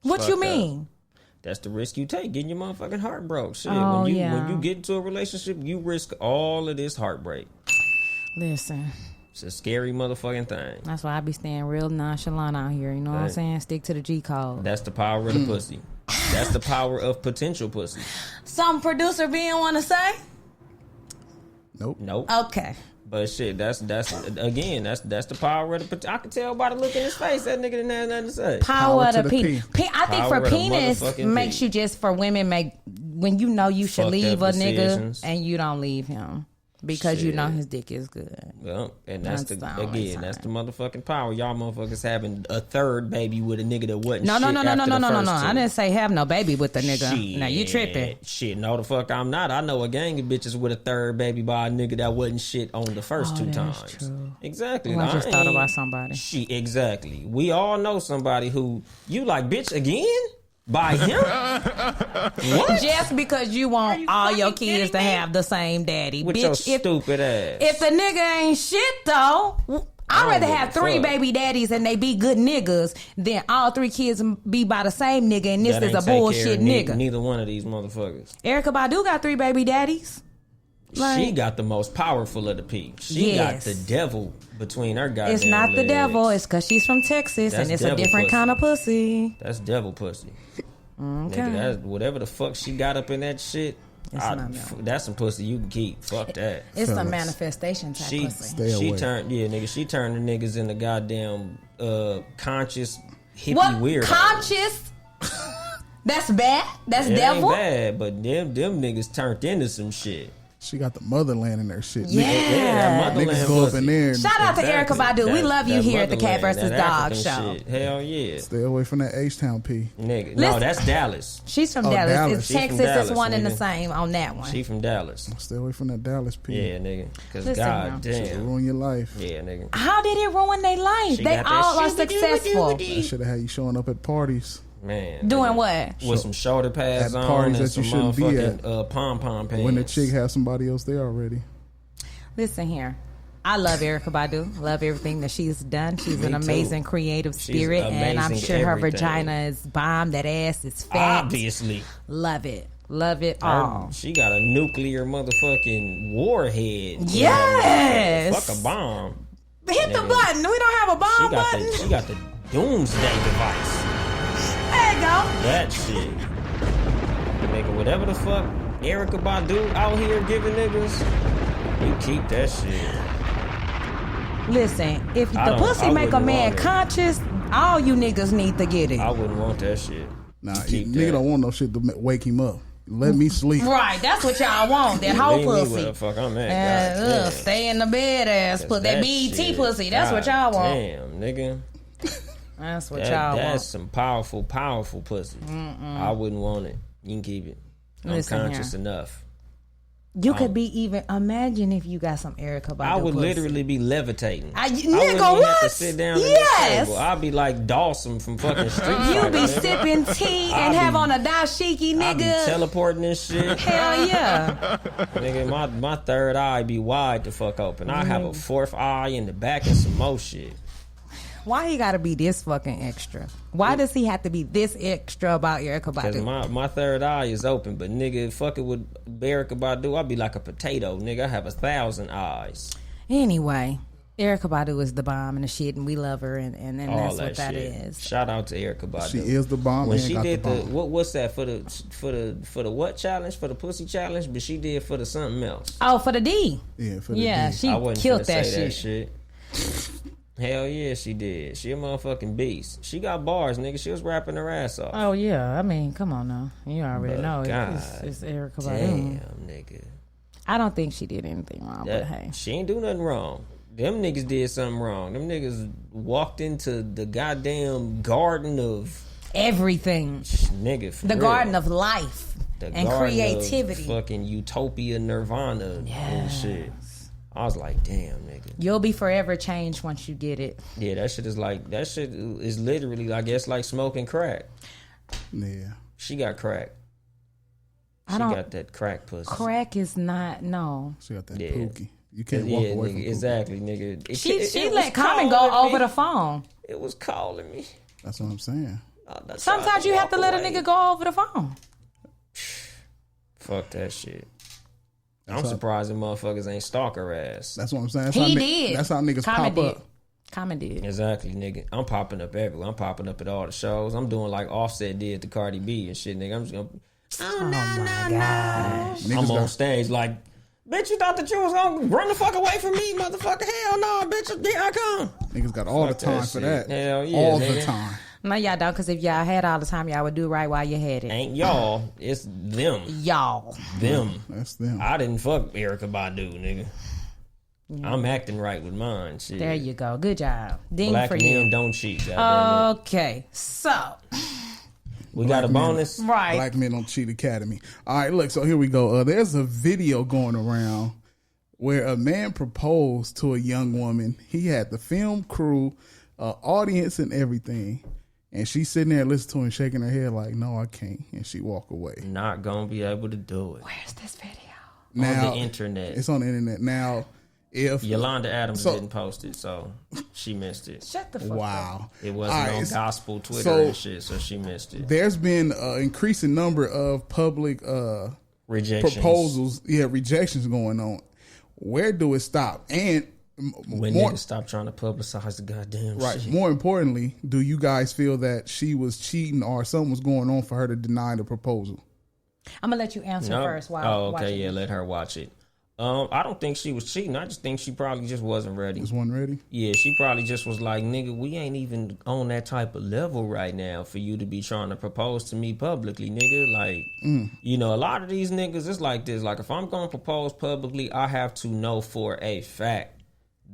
What you fucked up. mean? That's the risk you take, getting your motherfucking heart broke. Shit, Oh, when yeah. you get into a relationship, you risk all of this heartbreak. Listen, It's a scary motherfucking thing. that's why I be staying real nonchalant out here. You know what I'm Right. saying? Stick to the G code. That's the power of the pussy. That's the power of potential pussy. Some producer being want to say? Nope. Nope. Okay. But shit, that's the power of the. I can tell by the look in his face that nigga didn't have nothing to say. Power of to the the penis. I think Power for of the penis motherfucking makes P. you just for women when you know you should Fucked leave up a nigga decisions. and you don't leave him. Because you know his dick is good. Well, and that's the only that's the motherfucking power. Y'all motherfuckers having a third baby with a nigga that wasn't No. I I didn't say have no baby with the nigga. Shit. Now you tripping. Shit, no the fuck I'm not. I know a gang of bitches with a third baby by a nigga that wasn't shit on the first two times. True. Exactly. I just thought about somebody. Exactly. We all know somebody who you like, bitch, again? By him? What? Just because you want all your kids to have the same daddy. With bitch, your stupid ass. If the nigga ain't shit though, I'd rather have 3 fuck. baby daddies and they be good niggas than all 3 kids be by the same nigga and this is a bullshit nigga. Neither one of these motherfuckers. Erykah Badu got 3 baby daddies. She got the most powerful of the peeps. She got the devil between her goddamn It's not the legs. devil. It's because she's from Texas and it's a different kind of pussy. That's devil pussy. Okay. Nigga, that's whatever the fuck she got up in that shit. That's some pussy you can keep. Fuck that. It's a manifestation type pussy. She turned the niggas into goddamn conscious hippie weirdos. Conscious? That's bad? That's it devil? Ain't bad, but them niggas turned into some shit. She got the motherland in her shit. Yeah. That motherland Niggas go up in there. Shout out to Erykah Badu. We love you here at the Cat vs. Dog show. Shit. Hell yeah. Stay away from that H-Town P. Nigga. No, that's Dallas. She's from Dallas. Dallas. It's She Texas from Dallas, is one and the nigga. same on that one. She from Dallas. Stay away from that Dallas P. Yeah, nigga. Because Listen, god It'll damn. ruin your life. Yeah, nigga. How did it ruin their life? She They got that all are shit. successful. That should have had you showing up at parties. Man. Doing nigga. what? With some shoulder pads At on parties and that you some shouldn't be at. motherfucking pom-pom pants. When the chick has somebody else there already. Listen here. I love Erykah Badu. Love everything that she's done. She's Me an amazing too. creative She's spirit, and I'm amazing sure her everything. vagina is bomb. That ass is fat. Obviously. Love it. Love it all. She got a nuclear motherfucking warhead. Yes. Fuck a bomb. Hit the Nigga. button. We don't have a bomb button. She got the doomsday device. There you go. That shit. Nigga, whatever the fuck Erykah Badu out here giving niggas, you keep that shit. Listen, if I the don't- pussy I make a wouldn't man want it. conscious, all you niggas need to get it. I wouldn't want that shit. Nah, Keep nigga that. don't want no shit to wake him up. Let me sleep. Right, that's what y'all want. That whole Leave me pussy. where the fuck I'm at. And, goddamn. stay in the bed ass. Put that BET shit, pussy. That's what y'all want. Damn, nigga. That's what That's y'all want. some powerful pussy. I wouldn't want it. You can keep it. I'm Listen conscious here. enough. You could be even. Imagine if you got some Erykah Badu I would pussy. literally be levitating. Nigga, wouldn't even have what? to sit down in Yes. this table. I'd be like Dawson from fucking Street You Fighter. be nigga. sipping tea and I have be- on a dashiki, I be nigga. teleporting this shit. Hell yeah. Nigga, my third eye be wide the fuck open. I have a fourth eye in the back and some more shit. Why he gotta be this fucking extra? Why does he have to be this extra about Erykah Cause Badu? my third eye is open. But nigga, fucking with Erykah Badu, I'd be like a potato. Nigga, I have 1,000 eyes. Anyway, Erykah Badu is the bomb and the shit, and we love her, and All that's what that shit. is. Shout out to Erykah Badu. She is the bomb. When and she got did the the bomb. what's that for the what challenge, for the pussy challenge, but she did for the something else. Oh, for the D. Yeah, for the Yeah, D. she I wasn't killed finna that say shit. that shit. Hell yeah, she did. She a motherfucking beast. She got bars, nigga. She was rapping her ass off. Oh yeah, I mean, come on now, you already But know God it's Erykah Badu. Damn, nigga. I don't think she did anything wrong, but hey, She ain't do nothing wrong. Them niggas did something wrong. Them niggas walked into the goddamn garden of everything, nigga. For the real. garden of life The and garden creativity. of fucking utopia, nirvana and shit. I was like, damn, nigga. You'll be forever changed once you get it. Yeah, that shit is literally, I guess, like smoking crack. Yeah. She got crack. She got that crack pussy. Crack is not no. She got that Yeah. pookie. You can't walk away nigga, from pookie. Exactly, nigga. She it let was Common go calling over me. the phone. It was calling me. That's what I'm saying. Sometimes you have to let a nigga go over the phone. Fuck that shit. I'm how- surprised the motherfuckers ain't stalker ass. That's what I'm saying. That's He how did. That's how niggas Common pop did. up. Common did. Exactly, nigga. I'm popping up everywhere. I'm popping up at all the shows. I'm doing like Offset did to Cardi B and shit, nigga. I'm just gonna. Oh my gosh. Niggas I'm on got- stage like, bitch, you thought that you was gonna run the fuck away from me, motherfucker? Hell no, bitch. Here I come. Niggas got all Fuck the time that for shit. that. Hell yeah, all nigga. the time. No, y'all don't, because if y'all had all the time, y'all would do right while you had it. Ain't y'all, it's them. Y'all. Them. That's them. I didn't fuck Erykah Badu, nigga. Yeah. I'm acting right with mine. Shit. There you go. Good job. Ding Black for men you. don't cheat. Goddamn okay, so we got a bonus. Right. Black Men Don't Cheat Academy. All right, look, so here we go. There's a video going around where a man proposed to a young woman. He had the film crew, audience and everything. And she's sitting there listening to him, shaking her head like, no, I can't. And she walk away. Not gonna be able to do it. Where's this video? Now, on the internet. It's on the internet. Now, if Yolanda Adams didn't post it, so she missed it. Shut the fuck up. wow. It wasn't on gospel Twitter and shit, so she missed it. There's been an increasing number of public Rejections. proposals, rejections going on. Where do it stop? And when niggas stop trying to publicize the goddamn shit. More importantly, do you guys feel that she was cheating or something was going on for her to deny the proposal? I'm gonna let you answer first. While okay, let her watch it. I don't think she was cheating. I just think she probably just wasn't ready. Just wasn't ready? Yeah, she probably just was like, nigga, we ain't even on that type of level right now for you to be trying to propose to me publicly, nigga. Like, you know, a lot of these niggas, it's like this. Like, if I'm going to propose publicly, I have to know for a fact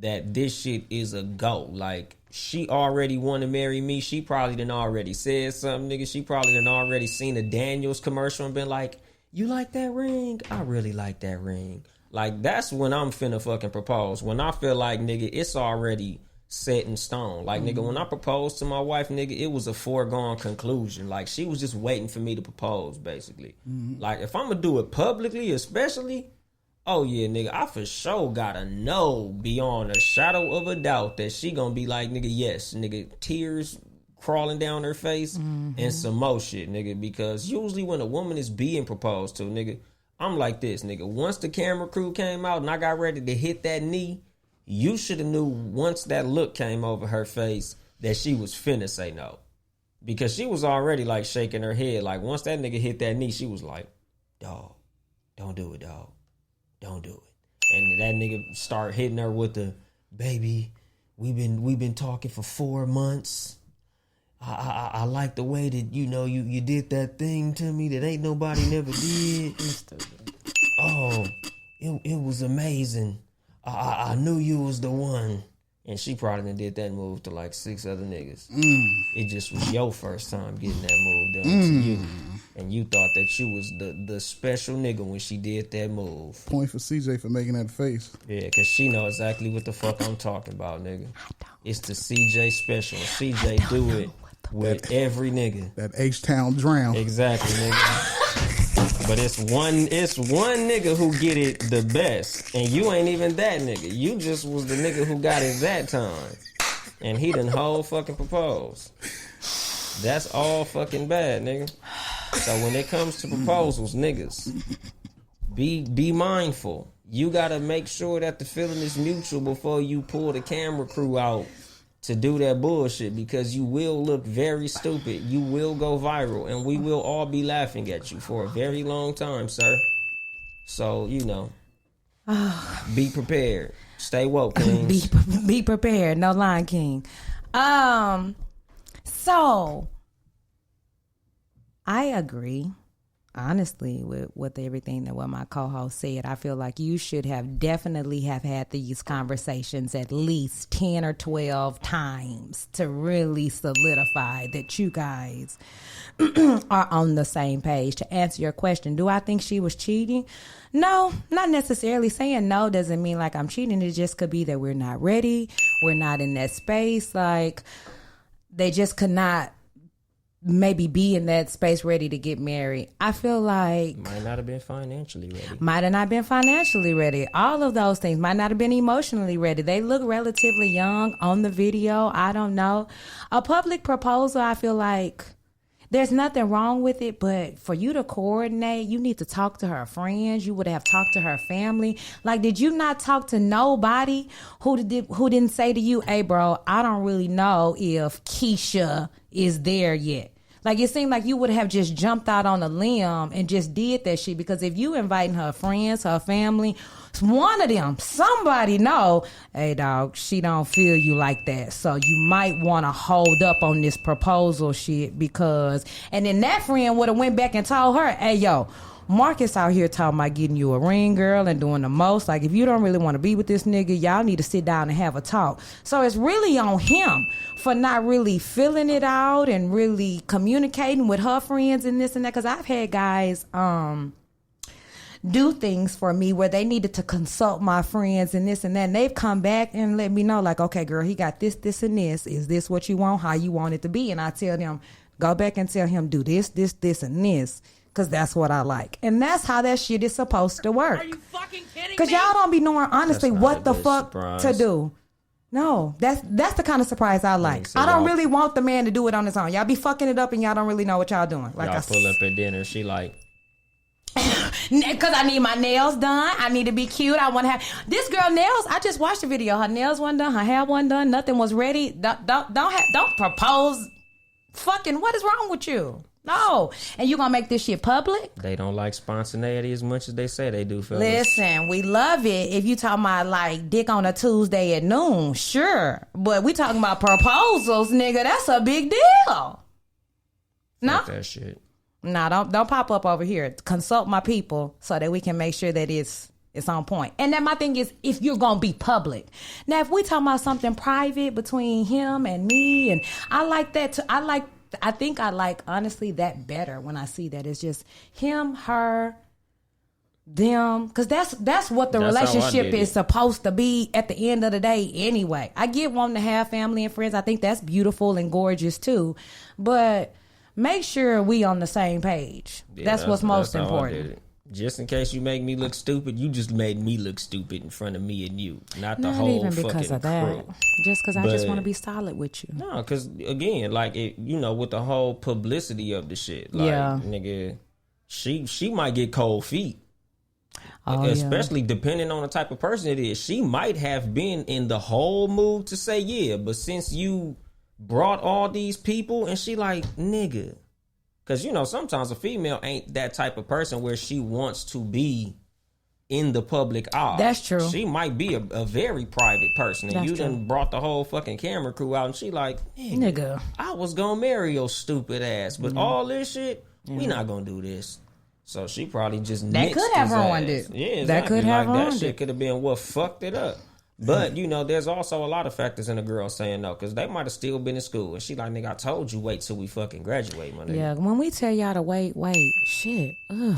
that this shit is a go. Like, she already want to marry me. She probably done already said something, nigga. She probably done already seen a Daniels commercial and been like, you like that ring? I really like that ring. Like, that's when I'm finna fucking propose. When I feel like, nigga, it's already set in stone. Like, nigga, when I proposed to my wife, nigga, it was a foregone conclusion. Like, she was just waiting for me to propose, basically. Like, if I'm gonna do it publicly, especially, oh yeah, nigga, I for sure gotta know beyond a shadow of a doubt that she gonna be like, nigga, yes, nigga, tears crawling down her face and some more shit, nigga. Because usually when a woman is being proposed to, nigga, I'm like this, nigga. Once the camera crew came out and I got ready to hit that knee, you should have knew once that look came over her face that she was finna say no. Because she was already like shaking her head. Like once that nigga hit that knee, she was like, dog, don't do it, dog. Don't do it. And that nigga start hitting her with the, baby, we've been talking for 4 months. I like the way that, you know, you did that thing to me that ain't nobody never did. Oh, it was amazing. I knew you was the one. And she probably done did that move to like 6 other niggas. It just was your first time getting that move done to you. And you thought that you was the special nigga when she did that move. Point for CJ for making that face. Yeah, because she know exactly what the fuck I'm talking about, nigga. It's the CJ special. CJ do it with every nigga. That H-Town drown. Exactly, nigga. But it's one nigga who get it the best. And you ain't even that nigga. You just was the nigga who got it that time. And he done whole fucking proposed. That's all fucking bad, nigga. So when it comes to proposals, niggas, be mindful. You gotta make sure that the feeling is mutual before you pull the camera crew out to do that bullshit, because you will look very stupid. You will go viral, and we will all be laughing at you for a very long time, sir. So, you know, be prepared. Stay woke, kings. Be prepared. No Lion King. So I agree, honestly, with everything that what my co-host said. I feel like you should have definitely have had these conversations at least 10 or 12 times to really solidify that you guys are on the same page. To answer your question, do I think she was cheating? No, not necessarily. Saying no doesn't mean like I'm cheating. It just could be that we're not ready. We're not in that space. Like they just could not maybe be in that space ready to get married. I feel like might not have been financially ready. Might have not been financially ready. All of those things. Might not have been emotionally ready. They look relatively young on the video. I don't know. A public proposal, I feel like there's nothing wrong with it, but for you to coordinate, you need to talk to her friends. You would have talked to her family. Like, did you not talk to nobody who didn't say to you, hey, bro, I don't really know if Keisha is there yet? Like, it seemed like you would have just jumped out on a limb and just did that shit. Because if you inviting her friends, her family, one of them, somebody know, hey, dog, she don't feel you like that. So you might want to hold up on this proposal shit because... And then that friend would have went back and told her, hey, yo, Marcus out here talking about getting you a ring, girl, and doing the most. Like, if you don't really want to be with this nigga, y'all need to sit down and have a talk. So it's really on him for not really filling it out and really communicating with her friends and this and that. Because I've had guys do things for me where they needed to consult my friends and this and that. And they've come back and let me know, like, okay, girl, he got this, this, and this. Is this what you want? How you want it to be? And I tell them, go back and tell him, do this, this, this, and this. Because that's what I like. And that's how that shit is supposed to work. Are you fucking kidding me? Because y'all don't be knowing, honestly, what the fuck surprise. to do. No, that's the kind of surprise I like. I don't really want the man to do it on his own. Y'all be fucking it up and y'all don't really know what y'all doing. Like, y'all pull up at dinner, she like... Because I need my nails done. I need to be cute. I want to have... This girl nails, I just watched the video. Her nails wasn't done. Her hair wasn't done. Nothing was ready. Don't propose. Fucking, what is wrong with you? No. And you gonna make this shit public? They don't like spontaneity as much as they say they do, fellas. Listen, we love it. If you talking about like dick on a Tuesday at noon, sure. But we talking about proposals, nigga. That's a big deal. No? Fuck that shit. No, don't pop up over here. Consult my people so that we can make sure that it's on point. And then my thing is, if you're gonna be public. Now, if we talking about something private between him and me, and I like that too. I think I like, honestly, that better when I see that. It's just him, her, them. Because that's what the relationship is supposed to be at the end of the day anyway. I get wanting to have family and friends. I think that's beautiful and gorgeous too. But make sure we on the same page. Yeah, that's what's most important. Just in case you make me look stupid, you just made me look stupid in front of me and you, not the whole even because fucking of that. crew. Just because I just want to be solid with you. No, because again, like with the whole publicity of the shit, like, yeah, nigga, she might get cold feet. Oh, especially depending on the type of person it is. She might have been in the whole mood to say yeah, but since you brought all these people, and she like, nigga. Because, sometimes a female ain't that type of person where she wants to be in the public eye. That's true. She might be a very private person. And That's you true. done brought the whole fucking camera crew out. And she like, nigga, I was going to marry your stupid ass. But all this shit, we not going to do this. So she probably just that could have ruined it. Yeah, exactly. That could have ruined it. That shit could have been what fucked it up. But, there's also a lot of factors in a girl saying no, because they might have still been in school. And she like, nigga, I told you wait till we fucking graduate, my nigga. Yeah, when we tell y'all to wait, shit. Ugh.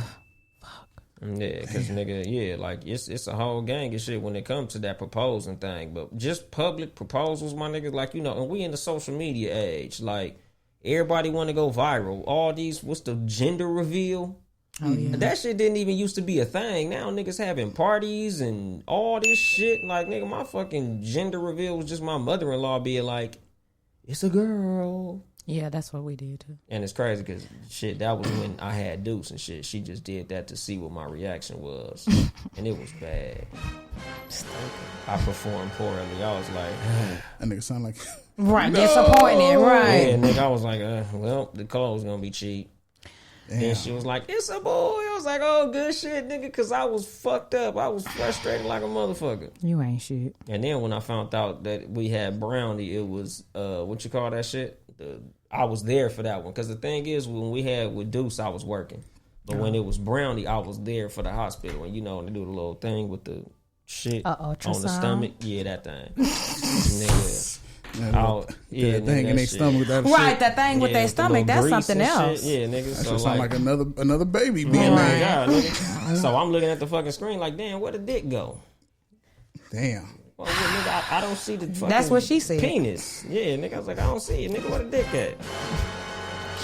Fuck. Yeah, because, nigga, yeah, like, it's a whole gang of shit when it comes to that proposing thing. But just public proposals, my nigga, like, and we in the social media age. Like, everybody want to go viral. All these, what's the gender reveal? Oh, yeah. That shit didn't even used to be a thing. Now niggas having parties and all this shit. Like, nigga, my fucking gender reveal was just my mother-in-law being like, it's a girl. Yeah, that's what we did too. And it's crazy because shit, that was when I had Deuce and shit. She just did that to see what my reaction was. And it was bad. I performed poorly. I was like, that nigga sound like right, disappointed, right? Yeah, nigga, I was like, well, the clothes gonna be cheap. damn. And she was like, it's a boy. I was like, oh, good shit, nigga, because I was fucked up. I was frustrated like a motherfucker. You ain't shit. And then when I found out that we had brownie, it was, what you call that shit? I was there for that one. Because the thing is, when we had with Deuce, I was working. But when it was brownie, I was there for the hospital. And, when they do the little thing with the shit on the stomach. Yeah, that thing. Nigga. That thing in their stomach. That right, shit. that thing with their stomach. That's something else. Yeah, nigga. That So sound like another baby being man, made. God, nigga. So I'm looking at the fucking screen like, damn, where the dick go? Damn. Well, nigga, I don't see the fucking That's what she said. Penis. Yeah, nigga. I was like, I don't see it. Nigga, where the dick at?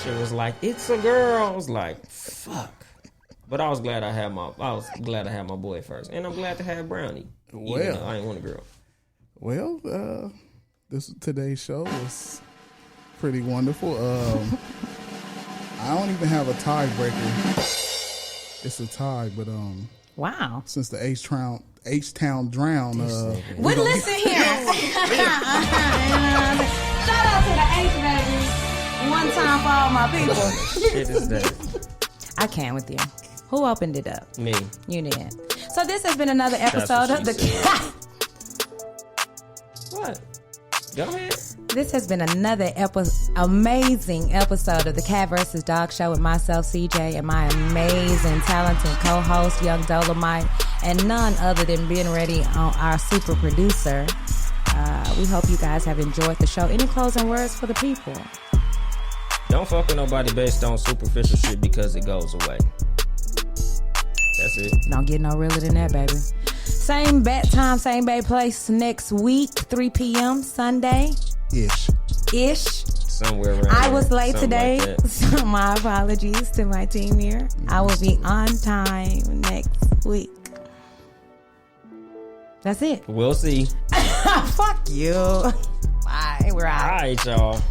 She was like, it's a girl. I was like, fuck. But I was glad I had my boy first. And I'm glad to have Brownie. Well. Even though I ain't want a girl. Well, today's show was pretty wonderful. I don't even have a tiebreaker. It's a tie, but Wow. since the H-Town drown, Well, listen here. Shout out to the H baby. One time for all my people. Shit is that? I can with you. Who opened it up? Me. You did. So this has been another episode of the. What? Go ahead. This has been another amazing episode of the Cat vs. Dog Show with myself, CJ, and my amazing, talented co-host, Young Dolemite, and none other than being ready on our super producer. We hope you guys have enjoyed the show. Any closing words for the people? Don't fuck with nobody based on superficial shit because it goes away. That's it. Don't get no realer than that, baby. Same bat time, same bad place next week, 3 p.m. Sunday. Ish. Somewhere around I was late today, like so my apologies to my team here. I will be on time next week. That's it. We'll see. Fuck you. Bye. We're out. All right, y'all.